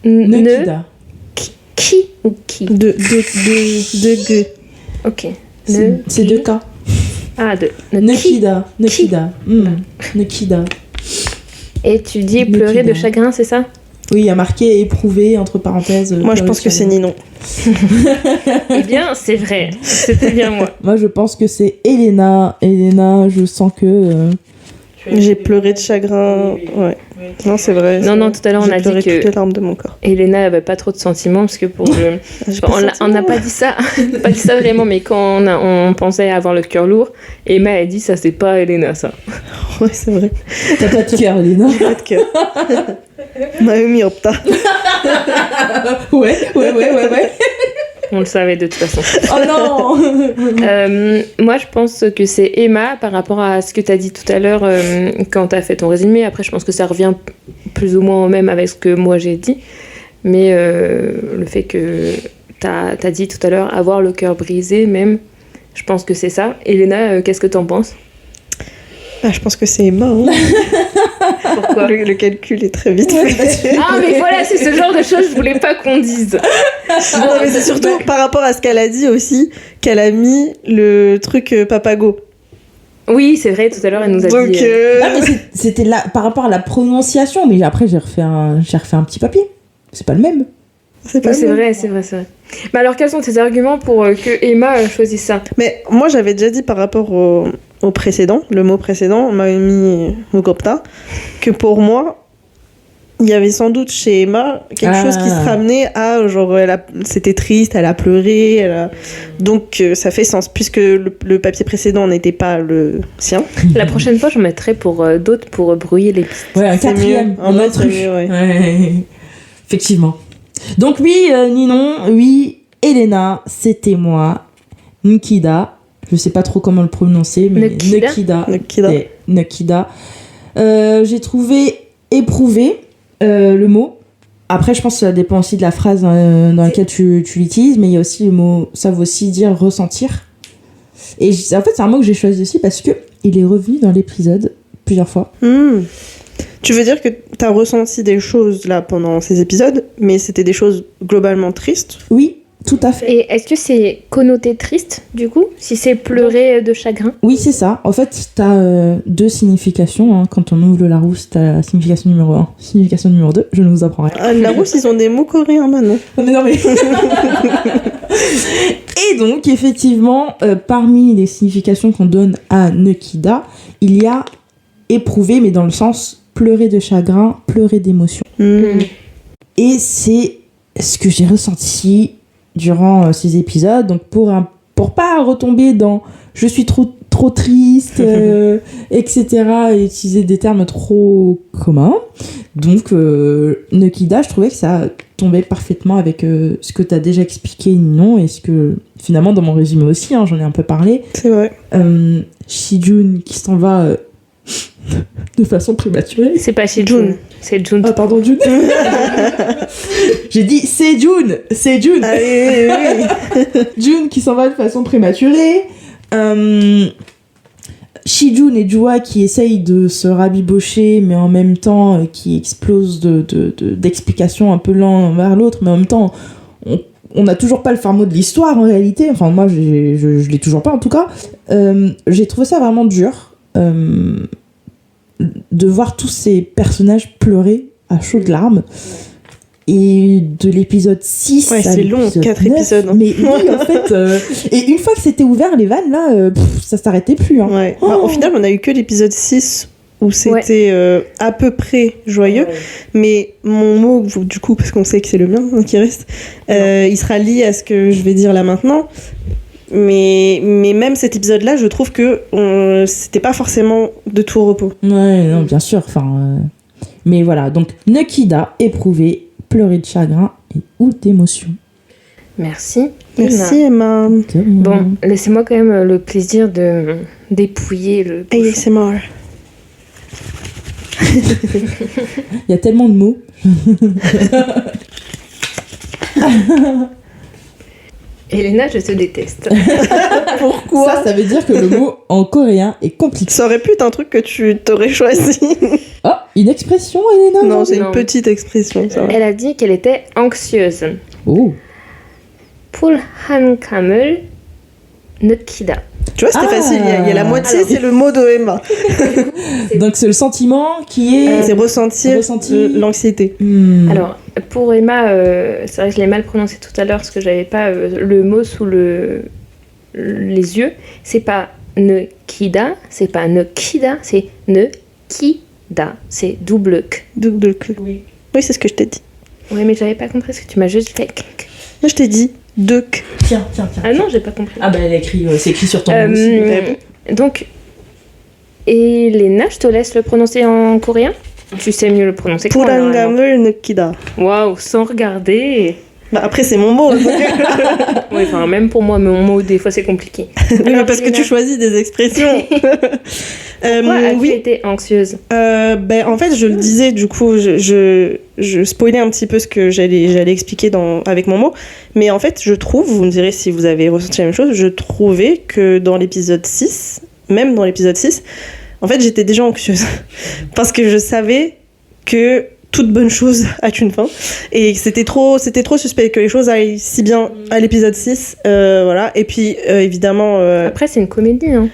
Nkida. Qui ou qui? De G. Ok. C'est deux K. Ah, Nkida. Nkida. Et tu dis pleurer de chagrin, c'est ça? Oui, il y a marqué éprouver entre parenthèses. Moi, je pense que c'est Ninon. Eh bien, c'est vrai. C'était bien moi. Moi, je pense que c'est Elena. Elena, je sens que... J'ai pleuré de chagrin. Ouais. Non, c'est vrai. Non, tout à l'heure, on a dit que toutes les larmes de mon corps. Elena avait pas trop de sentiments, parce que pour le... on n'a pas dit ça. Pas dit ça vraiment, mais quand on pensait avoir le cœur lourd, Emma a dit ça, c'est pas Elena, ça. Ouais, c'est vrai. T'as pas de cœur, Elena. J'ai pas de cœur. Maemi Opta. Ouais. On le savait de toute façon. Oh non. Moi, je pense que c'est Emma par rapport à ce que tu as dit tout à l'heure quand tu as fait ton résumé. Après, je pense que ça revient plus ou moins au même avec ce que moi j'ai dit. Mais le fait que tu as dit tout à l'heure avoir le cœur brisé, même, je pense que c'est ça. Elena, qu'est-ce que tu en penses? Je pense que c'est Emma. Hein. Pourquoi? Le calcul est très vite fait. Ah, mais voilà, c'est ce genre de choses que je voulais pas qu'on dise. Non, mais c'est surtout par rapport à ce qu'elle a dit aussi, qu'elle a mis le truc Papago. Oui, c'est vrai, tout à l'heure, elle nous a dit... mais c'était là, par rapport à la prononciation, mais après, j'ai refait un petit papier. C'est pas le même. C'est vrai. Mais alors, quels sont tes arguments pour que Emma choisisse ça? Mais moi, j'avais déjà dit par rapport au précédent, le mot précédent, Maemi Mokopta, que pour moi, il y avait sans doute chez Emma quelque chose qui se ramenait à genre c'était triste, elle a pleuré, donc ça fait sens puisque le papier précédent n'était pas le sien. La prochaine fois, j'en mettrai pour d'autres pour brouiller les pistes. Ouais, un quatrième, un autre mieux, ouais. Effectivement. Donc oui, Ninon, oui, Elena, c'était moi, Nkida. Je sais pas trop comment le prononcer, mais Nkida. J'ai trouvé éprouver le mot. Après, je pense que ça dépend aussi de la phrase dans laquelle tu l'utilises, mais il y a aussi le mot, ça veut aussi dire ressentir. Et en fait, c'est un mot que j'ai choisi aussi parce que il est revenu dans l'épisode plusieurs fois. Tu veux dire que t'as ressenti des choses là pendant ces épisodes, mais c'était des choses globalement tristes? Oui. Tout à fait. Et est-ce que c'est connoté triste, du coup, si c'est pleurer de chagrin? Oui, c'est ça. En fait, t'as 2 significations. Hein. Quand on ouvre le Larousse, t'as la signification numéro 1, signification numéro 2. Je ne vous apprends rien. Ah, la Rousse, ils ont des mots coréens maintenant. Non, mais... Et donc, effectivement, parmi les significations qu'on donne à Nekida, il y a éprouver, mais dans le sens pleurer de chagrin, pleurer d'émotion. Et c'est ce que j'ai ressenti durant ces épisodes. Donc, pour pas retomber dans je suis trop triste, etc., et utiliser des termes trop communs. Donc, Nekida, je trouvais que ça tombait parfaitement avec ce que tu as déjà expliqué, Ninon, et ce que, finalement, dans mon résumé aussi, hein, j'en ai un peu parlé. C'est vrai. Shijun qui s'en va de façon prématurée. C'est pas Shijun, c'est Jun. Ah, pardon, Jun. J'ai dit c'est Jun. Ah, oui. Jun qui s'en va de façon prématurée. Shijun et Jua qui essayent de se rabibocher, mais en même temps qui explosent d'explications un peu l'un vers l'autre, mais en même temps, on n'a toujours pas le fin mot de l'histoire en réalité. Enfin, moi, je l'ai toujours pas en tout cas. J'ai trouvé ça vraiment dur de voir tous ces personnages pleurer à chaudes larmes. Et de l'épisode 6 ouais, c'est long, 4 épisodes. Hein. Mais oui, en fait, et une fois que c'était ouvert, les vannes, là, ça s'arrêtait plus. Hein. Ouais. Bah, au final, on a eu que l'épisode 6 où c'était à peu près joyeux. Ouais. Mais mon mot, du coup, parce qu'on sait que c'est le mien qui reste, il sera lié à ce que je vais dire là maintenant. Mais même cet épisode-là, je trouve que c'était pas forcément de tout repos. Ouais, non, bien sûr. Mais voilà, donc Nekida, éprouvé, pleurer de chagrin ou d'émotion. Merci. Merci Emma. Bon, laissez-moi quand même le plaisir de dépouiller le... ASMR. Il y a tellement de mots. Elena, je te déteste. Pourquoi ? Ça veut dire que le mot en coréen est compliqué. Ça aurait pu être un truc que tu t'aurais choisi. Oh, une expression, Elena ? Non, c'est une petite expression, ça. Elle a dit qu'elle était anxieuse. Oh. 폴한감을 느끼다. Tu vois, c'était facile. Il y a la moitié, alors, c'est le mot de Emma. Donc, c'est le sentiment qui est... c'est ressentir l'anxiété. Alors, pour Emma, c'est vrai que je l'ai mal prononcé tout à l'heure parce que j'avais pas le mot sous les yeux. C'est pas nekida, c'est pas nekida, c'est nekida. C'est double k. Double k. Oui, c'est ce que je t'ai dit. Oui, mais j'avais pas compris ce que tu m'as juste fait. Moi, je t'ai dit deux k. Tiens. Ah non, j'ai pas compris. Ah ben, c'est écrit sur ton nom aussi. Donc, Elena, je te laisse le prononcer en coréen. Tu sais mieux le prononcer que moi. 폴한감을 느끼다. Waouh, sans regarder. Bah après, c'est mon mot. Oui, enfin, même pour moi, mon mot, des fois, c'est compliqué. Alors, parce que tu choisis des expressions. Pourquoi as-tu été anxieuse ? En fait, je le disais, du coup, je spoilais un petit peu ce que j'allais expliquer avec mon mot. Mais en fait, je trouve, vous me direz si vous avez ressenti la même chose, je trouvais que dans l'épisode 6, même dans l'épisode 6, en fait, j'étais déjà anxieuse. Parce que je savais que toute bonne chose a une fin. Et c'était trop suspect que les choses aillent si bien à l'épisode 6. Voilà. Et puis, évidemment... Après, c'est une comédie, hein.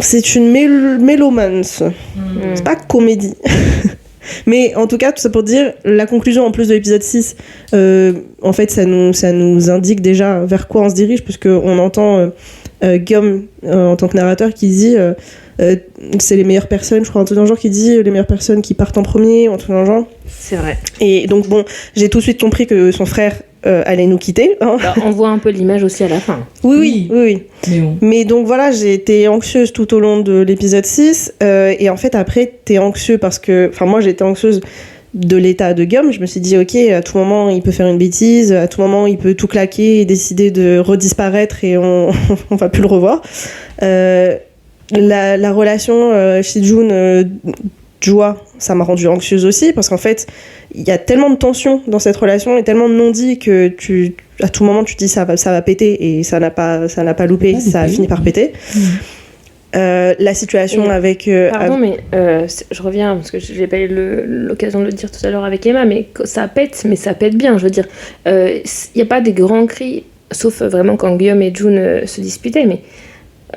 C'est une mélomane. C'est pas comédie. Mais en tout cas, tout ça pour dire, la conclusion en plus de l'épisode 6, en fait, ça nous indique déjà vers quoi on se dirige, puisqu'on entend Guillaume, en tant que narrateur, qui dit... c'est les meilleures personnes, je crois, un truc dans le genre qui dit les meilleures personnes qui partent en premier, un truc dans le genre. C'est vrai. Et donc, bon, j'ai tout de suite compris que son frère allait nous quitter. Hein. Bah, on voit un peu l'image aussi à la fin. Oui. Mais bon. Mais donc voilà, j'ai été anxieuse tout au long de l'épisode 6. Et en fait, après, t'es anxieux parce que... Enfin, moi, j'étais anxieuse de l'état de Guillaume. Je me suis dit, ok, à tout moment, il peut faire une bêtise. À tout moment, il peut tout claquer et décider de redisparaître et on va plus le revoir. La relation Shijun Jua, ça m'a rendue anxieuse aussi parce qu'en fait il y a tellement de tension dans cette relation et tellement de non-dits que à tout moment tu te dis ça va péter et ça n'a pas loupé, ça a fini par péter. La situation Et- avec... Pardon, mais je reviens parce que j'ai pas eu l'occasion de le dire tout à l'heure avec Emma, mais ça pète bien. Je veux dire, il n'y a pas des grands cris, sauf vraiment quand Guillaume et June se disputaient, mais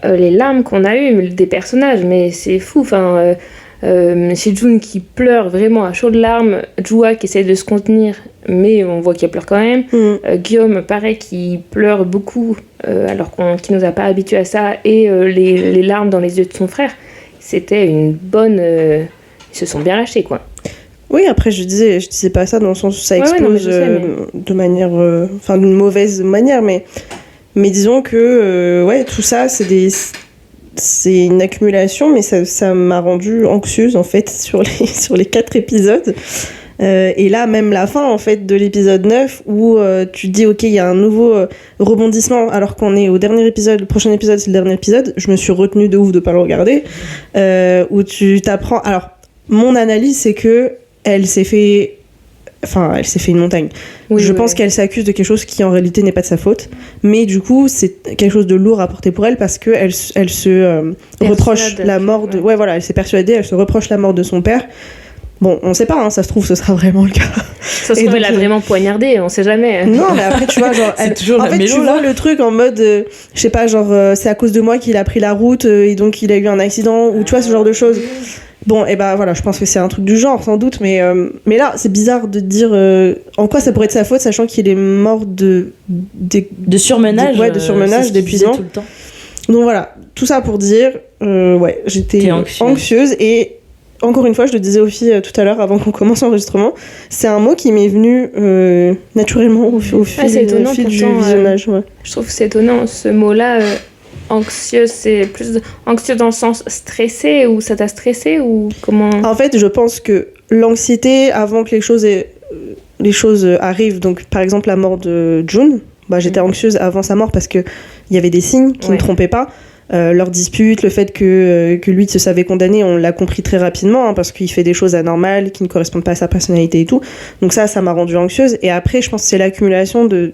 les larmes qu'on a eues des personnages, mais c'est fou. Enfin, c'est June qui pleure vraiment à chaudes larmes, Jua qui essaie de se contenir, mais on voit qu'elle pleure quand même. Guillaume, pareil, qui pleure beaucoup, alors qu'il nous a pas habitués à ça, et les larmes dans les yeux de son frère. C'était une bonne... ils se sont bien lâchés, quoi. Oui, après, je disais pas ça dans le sens où ça Ouais, explose non, mais je sais, mais- de manière... Enfin, d'une mauvaise manière, mais disons que, ouais, tout ça, c'est une accumulation, mais ça m'a rendue anxieuse, en fait, sur les 4 épisodes. Et là, même la fin, en fait, de l'épisode 9, où tu te dis, ok, il y a un nouveau rebondissement, alors qu'on est au dernier épisode, le prochain épisode, c'est le dernier épisode, je me suis retenue de ouf de pas le regarder, où tu t'apprends... Alors, mon analyse, c'est que elle s'est fait une montagne. Oui, Je oui, pense oui. qu'elle s'accuse de quelque chose qui, en réalité, n'est pas de sa faute. Mais du coup, c'est quelque chose de lourd à porter pour elle parce qu'elle elle se reproche la mort de... ouais. Ouais, voilà, elle s'est persuadée, elle se reproche la mort de son père. Bon, on sait pas, hein, ça se trouve, ce sera vraiment le cas. Ça se Et trouve, donc, elle a vraiment poignardé, on sait jamais. Non, mais après, tu vois, genre... C'est toujours en la fait, mélo, tu là. vois le truc en mode... je sais pas, genre, c'est à cause de moi qu'il a pris la route et donc il a eu un accident, ou tu vois, ce genre de choses. Bon, et bah voilà, je pense que c'est un truc du genre, sans doute, mais là, c'est bizarre de dire en quoi ça pourrait être sa faute, sachant qu'il est mort de surmenage. Ouais, de surmenage, c'est ce qu'il d'épuisement. disait tout le temps. Donc voilà, tout ça pour dire, ouais, j'étais T'es anxieuse. anxieuse, et encore une fois, je le disais aux filles tout à l'heure, avant qu'on commence l'enregistrement, c'est un mot qui m'est venu naturellement au fil c'est étonnant, du pourtant, visionnage. Ouais. Je trouve que c'est étonnant, ce mot-là, anxieuse, c'est plus anxieux dans le sens stressé, ou ça t'a stressé, ou comment... En fait, je pense que l'anxiété, avant que les choses arrivent, donc par exemple la mort de June, bah, j'étais anxieuse avant sa mort parce qu'il y avait des signes qui ne Ouais. trompaient pas. Leur dispute, le fait que lui se savait condamné, on l'a compris très rapidement, hein, parce qu'il fait des choses anormales qui ne correspondent pas à sa personnalité et tout. Donc ça m'a rendue anxieuse. Et après, je pense que c'est l'accumulation de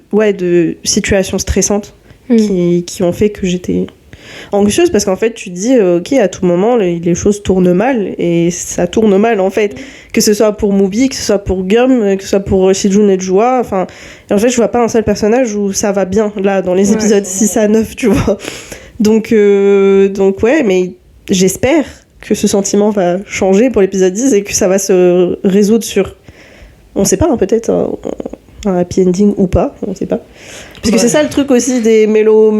situations stressantes qui ont fait que j'étais anxieuse, parce qu'en fait tu te dis ok, à tout moment les choses tournent mal, et ça tourne mal en fait, que ce soit pour Mubi, que ce soit pour Gum, que ce soit pour Shijun et Jua, enfin, et en fait je vois pas un seul personnage où ça va bien là dans les épisodes 6 à 9, tu vois. Donc ouais, mais j'espère que ce sentiment va changer pour l'épisode 10 et que ça va se résoudre sur, on sait pas, hein, peut-être un happy ending ou pas, on sait pas. Parce que c'est ça le truc aussi des mélo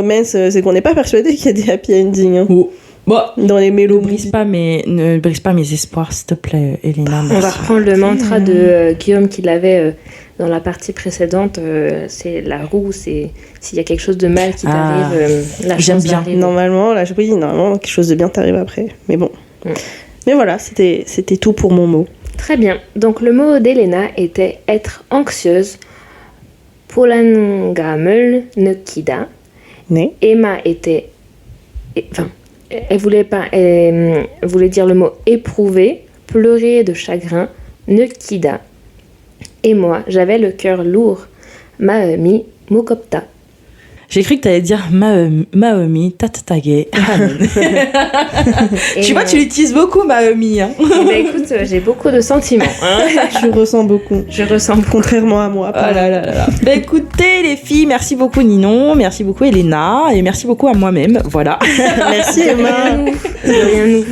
mess, c'est qu'on n'est pas persuadé qu'il y a des happy endings, hein, Oh. Bon, dans les mélo ne brise pas mes espoirs, s'il te plaît, Elena. On va reprendre le mantra de Guillaume qu'il avait dans la partie précédente, c'est la roue, c'est s'il y a quelque chose de mal qui t'arrive, la j'aime chance bien. arrive. Normalement quelque chose de bien t'arrive après, mais bon. Mais voilà, c'était tout pour mon mot. Très bien. Donc le mot d'Elena était être anxieuse. Pulangamel Nekida. Mais Emma était... Enfin, elle voulait dire le mot éprouver, pleurer de chagrin, Nekida. Et moi, j'avais le cœur lourd, Maemi Mukopta. J'ai cru que t'allais dire Maomi, Tatatage. Tu vois, tu l'utilises beaucoup, Maomi. Hein. Eh ben, écoute, j'ai beaucoup de sentiments. Hein. je ressens beaucoup. Je ressens beaucoup. Contrairement à moi. Oh là là là là. Bah écoutez les filles, merci beaucoup Ninon, merci beaucoup Elena et merci beaucoup à moi-même. Voilà. Merci Emma. Rien nous.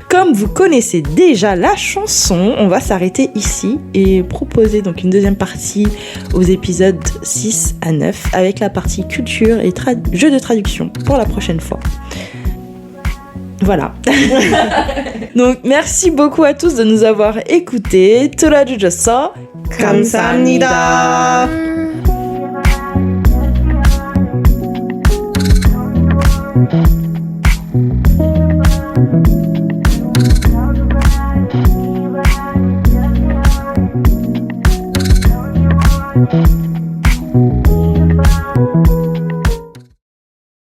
Comme vous connaissez déjà la chanson, on va s'arrêter ici et proposer donc une deuxième partie aux épisodes 6 à 9 avec la partie culture et jeu de traduction pour la prochaine fois. Voilà. Donc merci beaucoup à tous de nous avoir écoutés. Torajujasa. 감사합니다. 감사합니다.